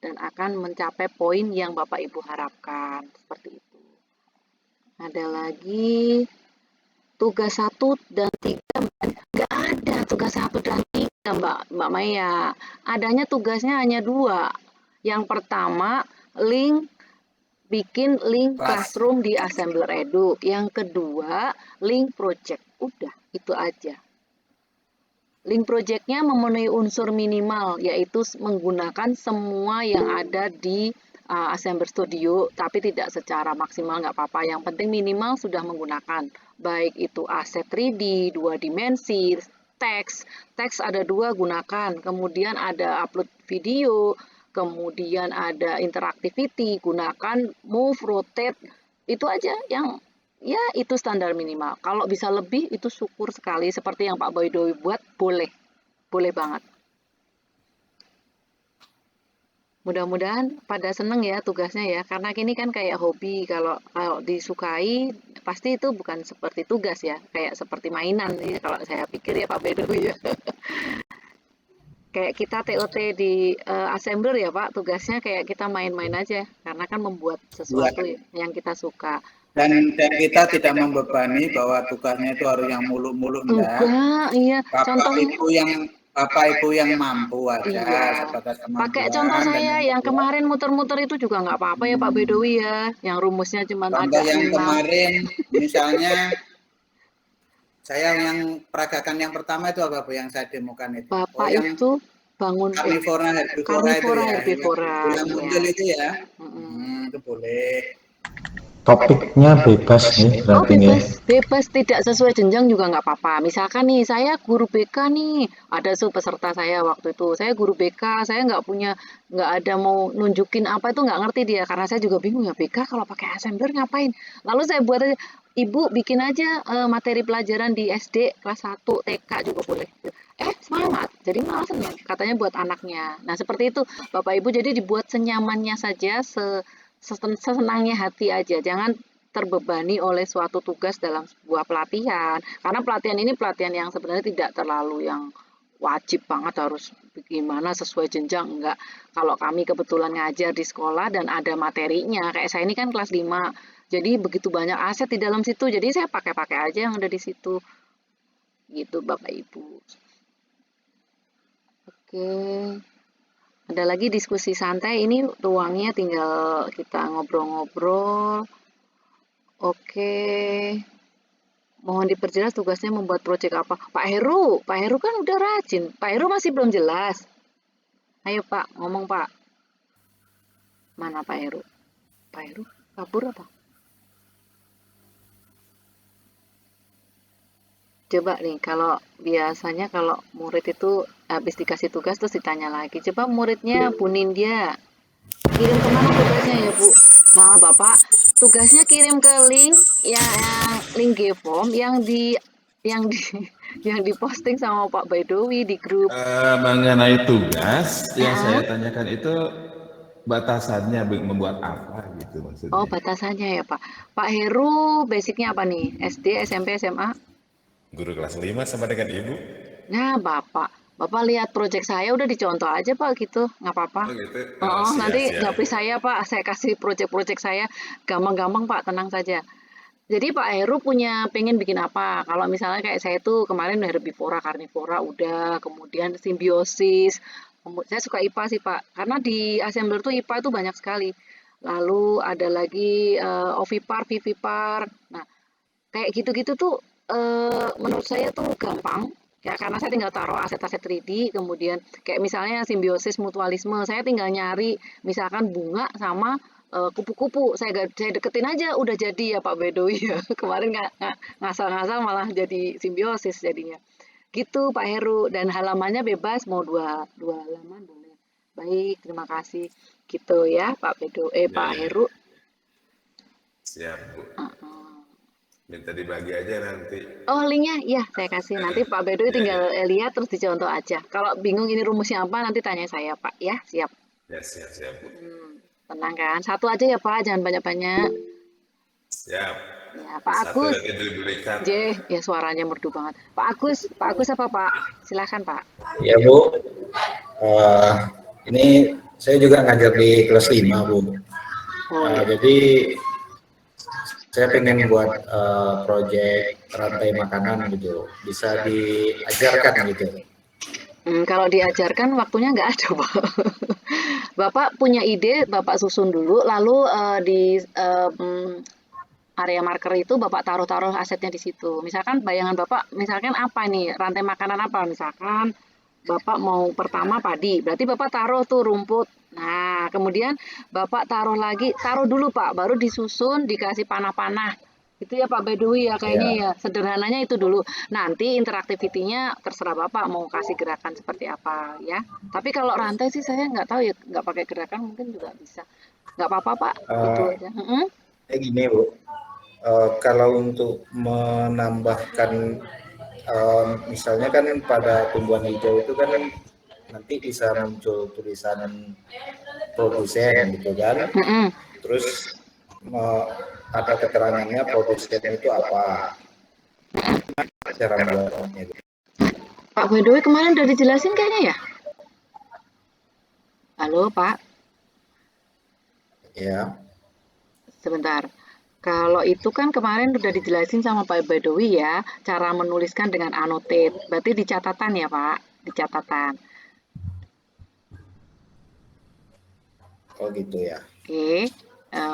dan akan mencapai poin yang Bapak Ibu harapkan. Seperti itu. Ada lagi tugas 1 dan 3, nggak ada tugas 1 dan 3 Mbak Maya. Adanya tugasnya hanya 2. Yang pertama, bikin link classroom di Assembler Edu. Yang kedua, link project. Udah, itu aja. Link projectnya memenuhi unsur minimal, yaitu menggunakan semua yang ada di Assembler Studio, tapi tidak secara maksimal, nggak apa-apa. Yang penting minimal sudah menggunakan, baik itu aset 3D, 2 dimensi, teks ada 2 gunakan, kemudian ada upload video, kemudian ada interactivity, gunakan move, rotate, itu aja yang ya itu standar minimal. Kalau bisa lebih itu syukur sekali, seperti yang Pak Boydowi buat, boleh banget. Mudah-mudahan pada seneng ya tugasnya ya, karena ini kan kayak hobi. Kalau disukai pasti itu bukan seperti tugas ya, kayak seperti mainan sih kalau saya pikir ya Pak Bedowi ya. Kayak kita TOT di assembler ya Pak, tugasnya kayak kita main-main aja, karena kan membuat sesuatu yang kita suka. Dan kita tidak membebani bahwa tugasnya itu harus yang muluk-muluk, enggak. Iya, Bapak Ibu yang mampu aja, iya. sebatas Pakai kemampuan. contoh dan saya yang kemarin muter-muter itu juga nggak apa-apa ya Pak Bedowi ya, yang rumusnya cuma contoh ada yang 6. kemarin, misalnya saya yang peragakan yang pertama itu apa Bu yang saya demokan itu? Bapak yang itu bangun karnivora itu ya, herbivora, yang muncul iya. itu ya. Itu boleh. Topiknya bebas nih Oh berarti nih. bebas, tidak sesuai jenjang juga nggak apa-apa. Misalkan nih, saya guru BK nih, ada peserta saya waktu itu, saya guru BK, saya nggak ada mau nunjukin apa itu nggak ngerti dia, karena saya juga bingung ya BK kalau pakai assembler ngapain. Lalu saya buat aja, Ibu bikin aja materi pelajaran di SD kelas 1, TK juga boleh. Semangat, jadi malah senang, katanya buat anaknya. Nah seperti itu Bapak Ibu, jadi dibuat senyamannya saja, sesenangnya hati aja, jangan terbebani oleh suatu tugas dalam sebuah pelatihan, karena pelatihan ini pelatihan yang sebenarnya tidak terlalu yang wajib banget harus gimana sesuai jenjang, enggak. Kalau kami kebetulan ngajar di sekolah dan ada materinya, kayak saya ini kan kelas 5, jadi begitu banyak aset di dalam situ, jadi saya pakai aja yang ada di situ gitu Bapak Ibu. Oke, ada lagi diskusi santai, ini ruangnya tinggal kita ngobrol-ngobrol. Oke, mohon diperjelas tugasnya membuat proyek apa. Pak Heru kan udah rajin. Pak Heru masih belum jelas. Ayo Pak, ngomong Pak. Mana Pak Heru? Pak Heru kabur apa? Coba nih, kalau biasanya kalau murid itu habis dikasih tugas terus ditanya lagi. Coba muridnya Bu Nindya, kirim kemana tugasnya ya Bu? Nah Bapak, tugasnya kirim ke link link Gform yang diposting sama Pak Baidowi di grup. Mengenai tugas yang saya tanyakan itu batasannya membuat apa gitu maksudnya. Oh batasannya ya Pak. Pak Heru basicnya apa nih? SD, SMP, SMA? Guru kelas 5 sama dengan Ibu. Nah Bapak lihat proyek saya udah dicontoh aja Pak gitu, nggak apa-apa. Oh gitu. Nanti nggak saya Pak, saya kasih proyek-proyek saya gampang-gampang Pak, tenang saja. Jadi Pak Heru pengen bikin apa? Kalau misalnya kayak saya tuh kemarin herbivora, karnivora udah, kemudian simbiosis. Saya suka IPA sih Pak, karena di assembler tuh IPA itu banyak sekali. Lalu ada lagi ovipar, vivipar. Nah, kayak gitu-gitu tuh menurut saya tuh gampang. Ya, karena saya tinggal taruh aset-aset 3D, kemudian kayak misalnya simbiosis mutualisme, saya tinggal nyari misalkan bunga sama kupu-kupu, saya deketin aja udah jadi ya Pak Bedowi ya. Kemarin ngasal-ngasal malah jadi simbiosis jadinya. Gitu Pak Heru, dan halamannya bebas mau dua halaman boleh. Baik, terima kasih. Gitu ya Pak Pak Heru. Siap Bu. Minta dibagi aja nanti. Oh linknya, ya saya kasih. Nanti Pak Bedowi tinggal lihat terus dicontoh aja. Kalau bingung ini rumusnya apa, nanti tanya saya Pak. Ya, siap. Ya siap Bu. Tenang kan, satu aja ya Pak, jangan banyak-banyak. Siap. Ya Pak Agus. Ya suaranya merdu banget. Pak Agus apa Pak? Silakan Pak. Ya Bu, ini saya juga ngajar di kelas 5 Bu. Jadi saya pengen buat proyek rantai makanan gitu, bisa diajarkan gitu. Kalau diajarkan waktunya nggak ada Pak. Bapak punya ide, Bapak susun dulu, lalu di area marker itu Bapak taruh asetnya di situ. Misalkan bayangan Bapak, misalkan apa nih, rantai makanan apa, misalkan Bapak mau pertama padi, berarti Bapak taruh tuh rumput. Nah, kemudian Bapak taruh dulu Pak, baru disusun, dikasih panah-panah. Itu ya Pak Bedowi ya kayaknya Ya. ya. Sederhananya itu dulu. Nanti interaktivitinya terserah Bapak mau kasih gerakan seperti apa ya. Tapi kalau rantai sih saya nggak tahu ya, nggak pakai gerakan mungkin juga bisa. Nggak apa-apa Pak, itu Eh, aja. gini Bu, kalau untuk menambahkan misalnya kan pada tumbuhan hijau itu kan nanti bisa muncul tulisan produsen gitu kan, terus ada keterangannya produsen itu apa, cara buatnya gitu. Pak Bedowi kemarin udah dijelasin kayaknya ya. Halo Pak, Ya, sebentar. Kalau itu kan kemarin udah dijelasin sama Pak Bedowi ya, cara menuliskan dengan annotate. Berarti di catatan ya Pak, di catatan. oh gitu ya. Oke,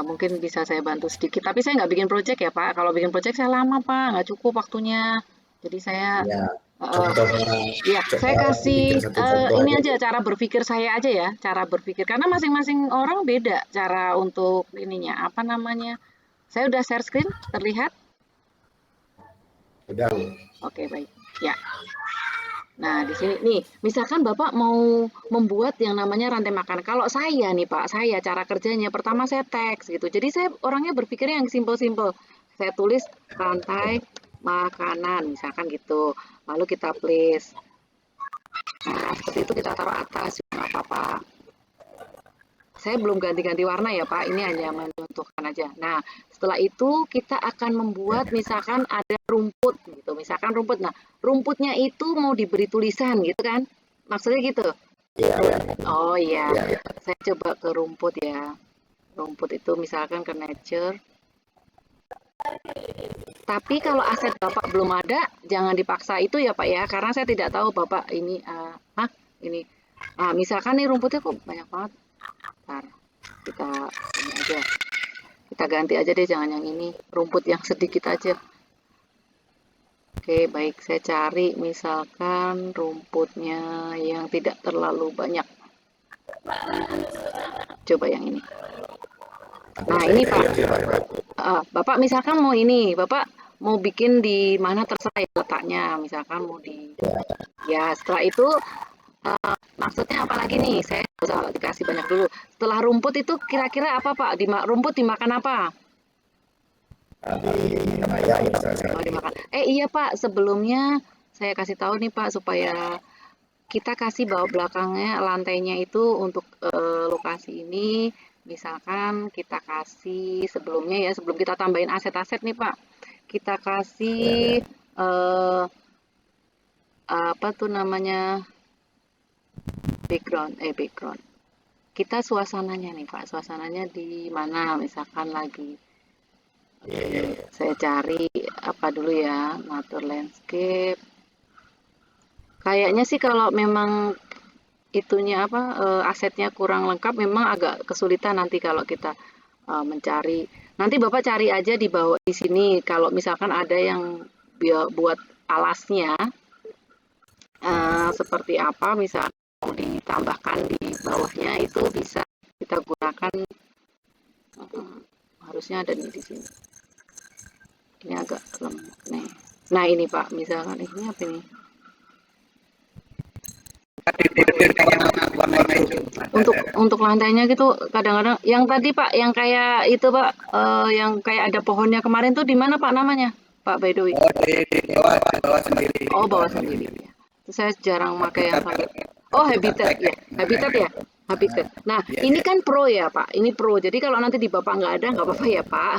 mungkin bisa saya bantu sedikit. Tapi saya nggak bikin project ya Pak. Kalau bikin project saya lama Pak, nggak cukup waktunya. Jadi saya, Ya, uh, contohnya ya saya bikin kasih satu contoh ini aja. aja cara berpikir saya aja ya, cara berpikir. Karena masing-masing orang beda cara untuk ininya. Apa namanya? Saya udah share screen, terlihat? Udah Bu. Oke baik. Ya. Nah, di sini nih, misalkan Bapak mau membuat yang namanya rantai makanan. Kalau saya nih Pak, saya cara kerjanya pertama saya teks gitu. Jadi saya orangnya berpikirnya yang simple-simple. Saya tulis rantai makanan, misalkan gitu. Lalu kita place. Nah, seperti itu kita taruh atas, nggak apa-apa. Saya belum ganti-ganti warna ya Pak, ini hanya mencontohkan aja. Nah, setelah itu kita akan membuat misalkan ada rumput gitu, misalkan rumput. Nah, rumputnya itu mau diberi tulisan gitu kan? Maksudnya gitu? Oh iya, saya coba ke rumput ya. Rumput itu misalkan ke nature. Tapi kalau aset Bapak belum ada, jangan dipaksa itu ya Pak ya, karena saya tidak tahu Bapak ini, ini. Misalkan nih rumputnya kok banyak banget. Ntar kita ini aja, kita ganti aja deh, jangan yang ini, rumput yang sedikit aja. Oke baik, saya cari misalkan rumputnya yang tidak terlalu banyak, coba yang ini. Nah ini Pak, Bapak misalkan mau ini, Bapak mau bikin di mana terserah ya letaknya, misalkan mau di, ya setelah itu maksudnya apa lagi nih? Saya usah dikasih banyak dulu. Setelah rumput itu kira-kira apa Pak? Rumput dimakan apa? Oh, dimakan. Iya Pak, sebelumnya saya kasih tahu nih Pak supaya kita kasih bawah belakangnya lantainya itu untuk lokasi ini. Misalkan kita kasih sebelumnya ya, sebelum kita tambahin aset-aset nih Pak, kita kasih apa tuh namanya, background. Kita suasananya nih Pak, suasananya di mana? Misalkan lagi, saya cari apa dulu ya, nature landscape. Kayaknya sih kalau memang itunya apa, asetnya kurang lengkap, memang agak kesulitan nanti kalau kita mencari. Nanti Bapak cari aja di bawah di sini, kalau misalkan ada yang buat alasnya seperti apa, misalnya mau ditambahkan di bawahnya, itu bisa kita gunakan. Harusnya ada di sini. Ini agak lemah nih. Nah ini Pak, misalkan ini apa ini? Untuk lantainya gitu kadang-kadang yang tadi Pak, yang kayak itu Pak, yang kayak ada pohonnya kemarin tuh di mana Pak namanya, Pak Bedowi? Oh, di bawah sendiri. Oh, bawah sendiri. Ya. Saya jarang pakai yang kayak. Oh, habitat ya. Habitat ya. Habitat. Nah, ini kan pro ya Pak. Ini pro. Jadi kalau nanti di Bapak nggak ada, nggak apa-apa ya Pak.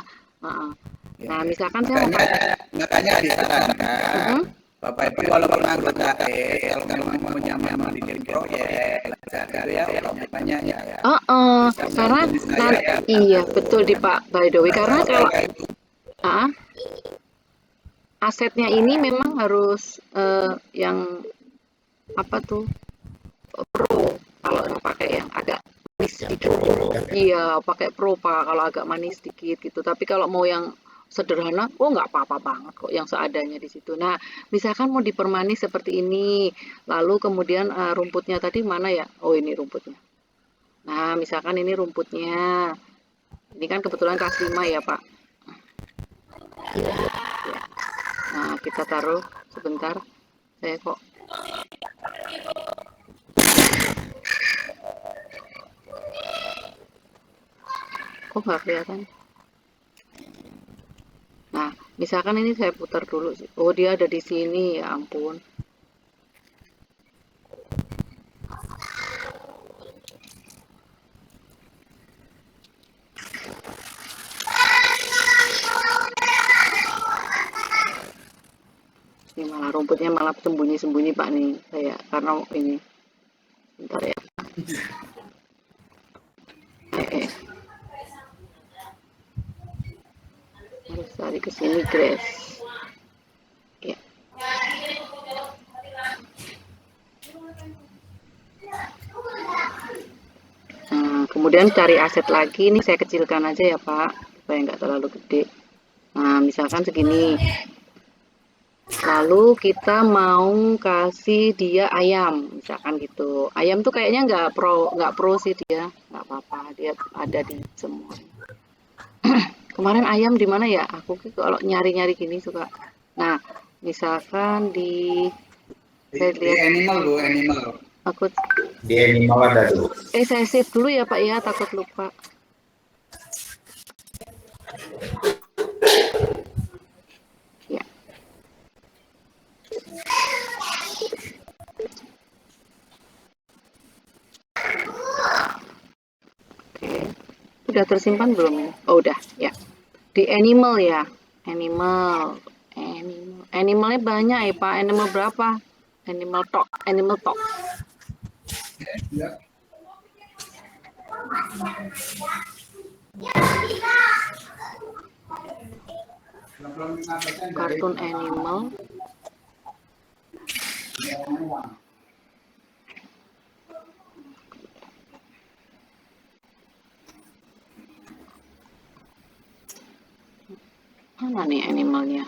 Nah, misalkan saya mau pakai. Makanya disarankan Bapak Ibu walaupun anggota kalau memang memang bikin proyek ya banyak ya. Karena iya betul di Pak Bedowi, karena kalau asetnya ini memang harus yang apa tuh pro, kalau mau pakai yang agak manis sedikit. Iya pakai pro Pak kalau agak manis sedikit gitu. Tapi kalau mau yang sederhana, nggak apa-apa banget kok yang seadanya di situ. Nah, misalkan mau dipermanis seperti ini, lalu kemudian rumputnya tadi mana ya? Oh ini rumputnya. Nah, misalkan ini rumputnya. Ini kan kebetulan kelas 5 ya Pak. Ya. Nah, kita taruh sebentar. Saya kok nggak kelihatan. Nah, misalkan ini saya putar dulu sih. Oh, dia ada di sini, ya ampun. Ini malah rumputnya malah sembunyi-sembunyi Pak nih, saya karena ini. Bentar ya. Harus cari ke sini, Grace. Ya. Nah, kemudian cari aset lagi. Ini saya kecilkan aja ya Pak, supaya nggak terlalu gede. Nah, misalkan segini. Lalu kita mau kasih dia ayam, misalkan gitu. Ayam tuh kayaknya nggak pro sih dia, nggak apa-apa. Dia ada di semua. Kemarin ayam di mana ya? Aku kalau nyari-nyari gini suka. Nah, misalkan di saya Di lihat animal Bu, animal. aku Di animal ada tuh. saya save dulu ya Pak ya, takut lupa. Ya. Oke. Udah tersimpan belum ya? Oh, udah, ya. Di animal ya. Animalnya banyak ya Pak. Animal berapa? Animal talk. Kartun animal. Mana nih animalnya?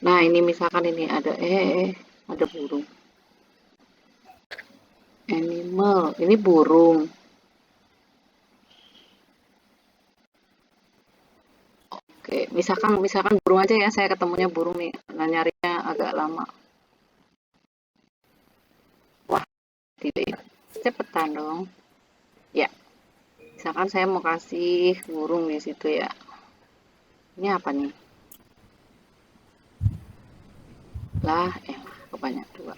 Nah, ini misalkan ini ada ada burung. Animal, ini burung. Oke, misalkan burung aja ya, saya ketemunya burung nih. Nah, nyarinya agak lama. Wah, tidak. Cepetan dong. Ya. Misalkan saya mau kasih burung di situ ya. Ini apa nih? Lah, kebanyak dua.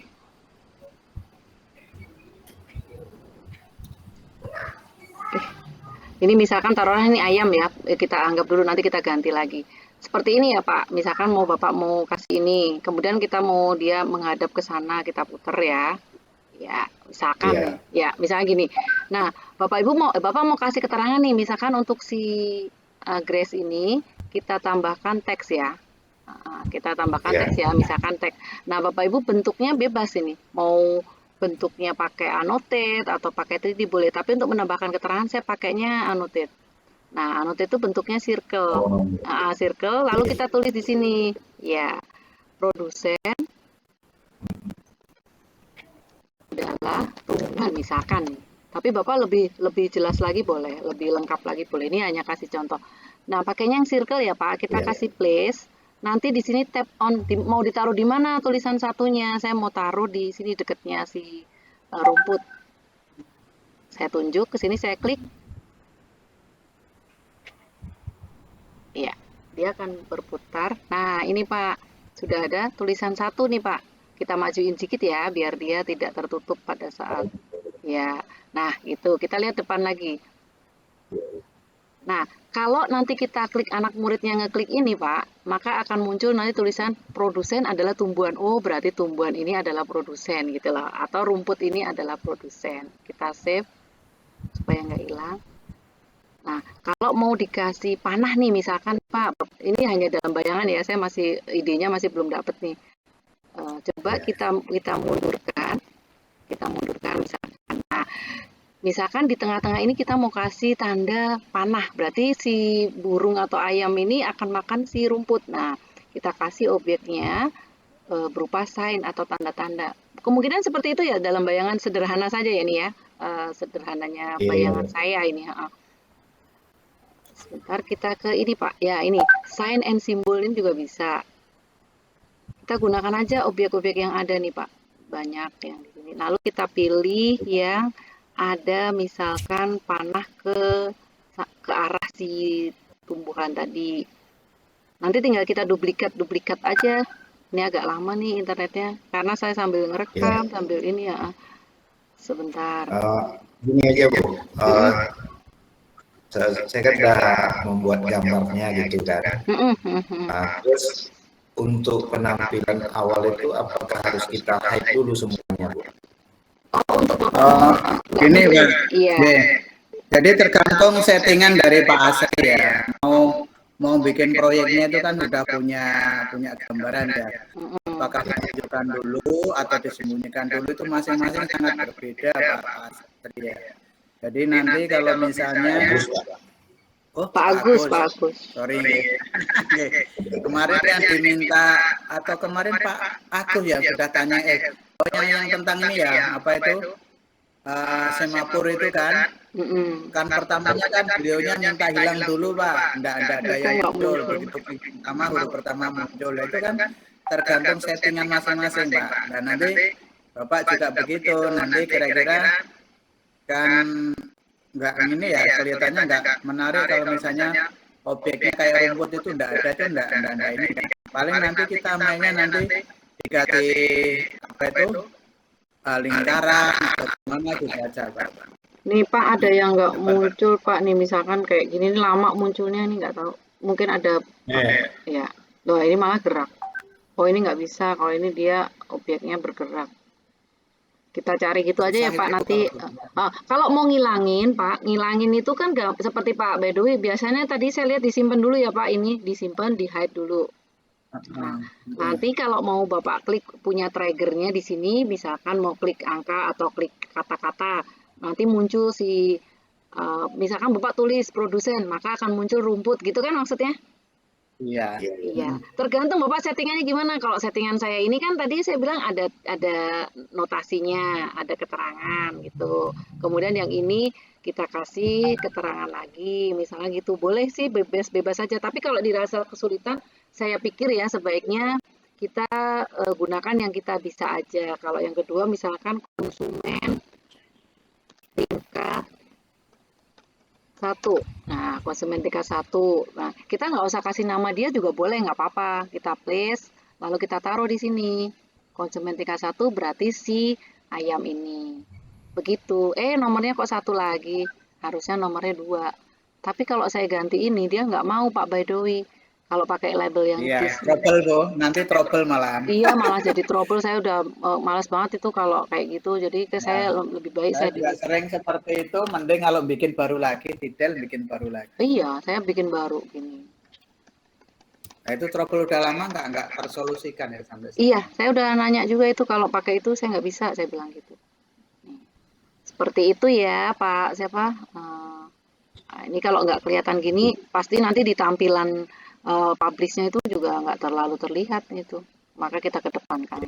Ini misalkan taruhnya ini ayam ya, kita anggap dulu nanti kita ganti lagi. Seperti ini ya Pak, misalkan Bapak mau kasih ini, kemudian kita mau dia menghadap ke sana, kita puter ya. Ya, misalkan ya misalnya gini. Nah, Bapak mau kasih keterangan nih, misalkan untuk si Grace ini kita tambahkan teks ya. Kita tambahkan teks ya, misalkan teks. Nah, Bapak Ibu bentuknya bebas ini. Mau bentuknya pakai annotate atau pakai 3D boleh, tapi untuk menambahkan keterangan saya pakainya annotate. Nah, annotate itu bentuknya circle. Circle, lalu kita tulis di sini. Ya, produsen adalah misalkan. Tapi Bapak lebih jelas lagi boleh, lebih lengkap lagi boleh. Ini hanya kasih contoh. Nah, pakainya yang circle ya Pak. Kita kasih place. Nanti di sini tap on, mau ditaruh di mana tulisan satunya? Saya mau taruh di sini dekatnya si rumput. Saya tunjuk ke sini, saya klik. Iya, dia akan berputar. Nah, ini Pak, sudah ada tulisan satu nih Pak. Kita majuin sedikit ya, biar dia tidak tertutup pada saat ya. Nah, itu kita lihat depan lagi. Nah, kalau nanti kita klik anak muridnya ngeklik ini Pak, maka akan muncul nanti tulisan produsen adalah tumbuhan. Oh, berarti tumbuhan ini adalah produsen gitu loh. Atau rumput ini adalah produsen. Kita save supaya nggak hilang. Nah, kalau mau dikasih panah nih misalkan Pak, ini hanya dalam bayangan ya, saya masih idenya masih belum dapet nih. Coba kita mundurkan misalkan. Nah, misalkan di tengah-tengah ini kita mau kasih tanda panah, berarti si burung atau ayam ini akan makan si rumput. Nah, kita kasih objeknya berupa sign atau tanda-tanda. Kemungkinan seperti itu ya dalam bayangan sederhana saja ya nih ya, sederhananya bayangan saya ini. Sebentar kita ke ini Pak. Ya ini sign and symbol ini juga bisa. Kita gunakan aja objek-objek yang ada nih Pak. Banyak yang di sini. Lalu kita pilih yang ada misalkan panah ke arah si tumbuhan tadi. Nanti tinggal kita duplikat aja. Ini agak lama nih internetnya karena saya sambil ngerekam sambil ini ya. Sebentar. Gini aja Bu, saya kan udah membuat gambarnya gitu kan. Terus untuk penampilan awal itu apakah harus kita hide dulu semuanya Bu? Gini Pak. Iya. Jadi tergantung settingan dari Pak Asep ya. Mau bikin proyeknya itu kan sudah punya gambaran ya. Apakah ditunjukkan dulu atau disembunyikan dulu itu masing-masing sangat berbeda Pak Asep ya. Jadi nanti kalau misalnya Pak Agus. Sorry. Kemarin yang diminta atau kemarin Pak Agus ya sudah tanya yang tentang ini ya apa itu semapur itu kan. Kan pertamanya kan beliaunya minta hilang dulu Pak, enggak ada yang muncul begitu huruf pertama muncul itu kan tergantung settingan masing-masing Pak. Dan nanti Bapak juga begitu, nanti kira-kira kan enggak ini ya kelihatannya enggak menarik kalau misalnya objeknya kayak rumput itu enggak ada itu enggak ini. Paling nanti kita mainnya nanti dikasih apa itu lingkaran atau gimana gitu aja Pak. Nih Pak ada yang nggak muncul Pak nih misalkan kayak gini ini lama munculnya nih nggak tahu mungkin ada ya loh ini malah gerak ini nggak bisa kalau ini dia objeknya bergerak kita cari gitu aja ya Pak nanti kalau mau ngilangin Pak ngilangin itu kan nggak seperti Pak Bedowi biasanya tadi saya lihat disimpan dulu ya Pak ini disimpan di hide dulu. Nah, nanti kalau mau Bapak klik punya triggernya di sini misalkan mau klik angka atau klik kata-kata nanti muncul si misalkan Bapak tulis produsen maka akan muncul rumput gitu kan maksudnya? Iya. Tergantung Bapak settingannya gimana. Kalau settingan saya ini kan tadi saya bilang ada notasinya, ada keterangan gitu. Kemudian yang ini kita kasih keterangan lagi, misalnya gitu. Boleh sih bebas saja. Tapi kalau dirasa kesulitan, saya pikir ya sebaiknya kita gunakan yang kita bisa aja. Kalau yang kedua misalkan konsumen tingkat 1. Nah, konsumen tingkat 1. Nah, kita nggak usah kasih nama dia juga boleh, nggak apa-apa. Kita place, lalu kita taruh di sini. Konsumen tingkat 1 berarti si ayam ini. Begitu. Nomornya kok 1 lagi. Harusnya nomornya 2. Tapi kalau saya ganti ini, dia nggak mau Pak Baidowi. Kalau pakai label yang trouble tuh, nanti trouble malahan. Iya, malah jadi trouble. Saya udah malas banget itu kalau kayak gitu. Jadi saya lebih baik saya juga sering seperti itu. Mending kalau bikin baru lagi, detail bikin baru lagi. Iya, saya bikin baru gini. Nah, itu trouble udah lama nggak tersolusikan ya sampai sekarang. Iya, saya udah nanya juga itu kalau pakai itu saya nggak bisa, saya bilang gitu. Seperti itu ya, Pak. Siapa? Nah, ini kalau nggak kelihatan gini, pasti nanti di tampilan publishnya itu juga nggak terlalu terlihat gitu. Maka kita kedepankan.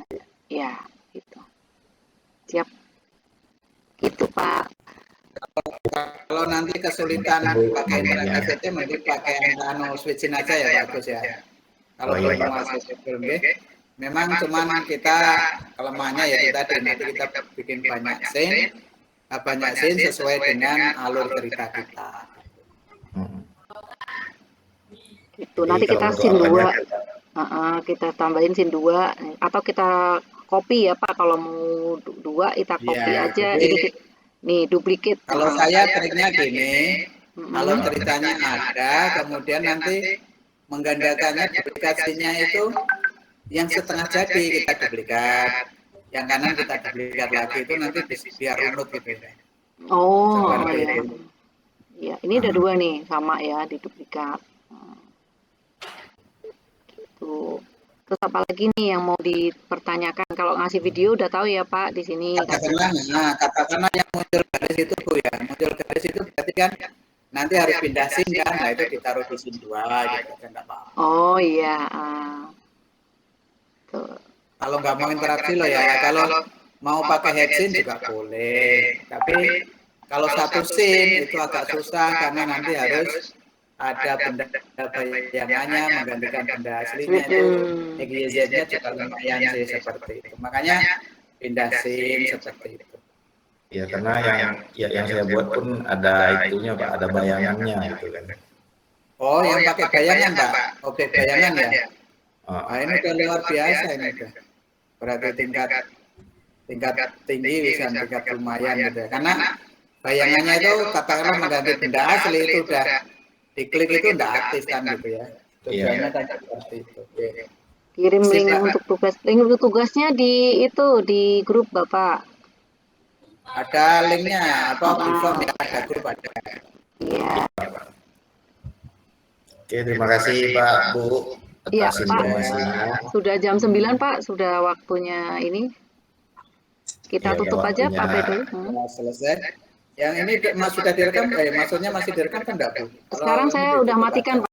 Ya, gitu. Siap. Gitu, Pak. Kalau nanti kesulitan pakai interaktif itu mending pakai switchin aja ya bagus ya. Kalau menguasai belum memang cuman kita kelemahannya ya tadi nanti kita bikin banyak scene sesuai dengan alur cerita kita. Itu nanti kita scene 2. Kita tambahin scene 2 atau kita copy ya Pak kalau mau 2 kita copy aja ini nih duplikat. Kalau saya triknya gini, kalau ceritanya ada kemudian nanti menggandakannya duplikasinya itu yang setengah jadi kita duplikat, yang kanan kita duplikat lagi itu nanti biar runut gitu ya. Ya ini ada 2 nih sama ya di duplikat. Terus apa lagi nih yang mau dipertanyakan? Kalau ngasih video udah tahu ya Pak di sini. Katakanlah yang muncul garis itu Bu ya, muncul garis itu berarti kan nanti harus pindah scene kan, nah itu ditaruh di scene 2 gitu kan enggak apa-apa. Oh iya. Kalau nggak mau interaksi loh ya, kalau mau pakai head scene juga boleh. Tapi kalau satu scene itu agak susah karena nanti harus ada benda bayangannya menggantikan benda aslinya itu XYZ-nya juga lumayan sih seperti itu. Makanya pindah scene seperti itu. Ya karena yang saya buat pun ada itunya Pak, ada bayangannya gitu kan. Oh, yang pakai bayangan Pak, objek bayangan ya. Nah, ini udah luar biasa ini udah. Berarti tingkat tinggi bisa tingkat lumayan gitu ya. Karena bayangannya itu katakanlah mengganti benda asli itu udah diklik itu udah aktif kan gitu ya. Tujuannya kan seperti itu. Kirim link untuk tugas. Link untuk tugasnya di grup Bapak. Ada linknya apa di form ya, ada grup ada. Iya. Oke, terima kasih Pak Bu Iya, atas Pak. informasinya. Sudah jam 9 Pak, sudah waktunya ini. Kita Iya, tutup aja Pak waktunya. Pedro. Nah, selesai. Yang ini sudah direkam, maksudnya masih direkam kan enggak Bu? Sekarang Kalau saya ini udah ditutup matikan aja. Pak.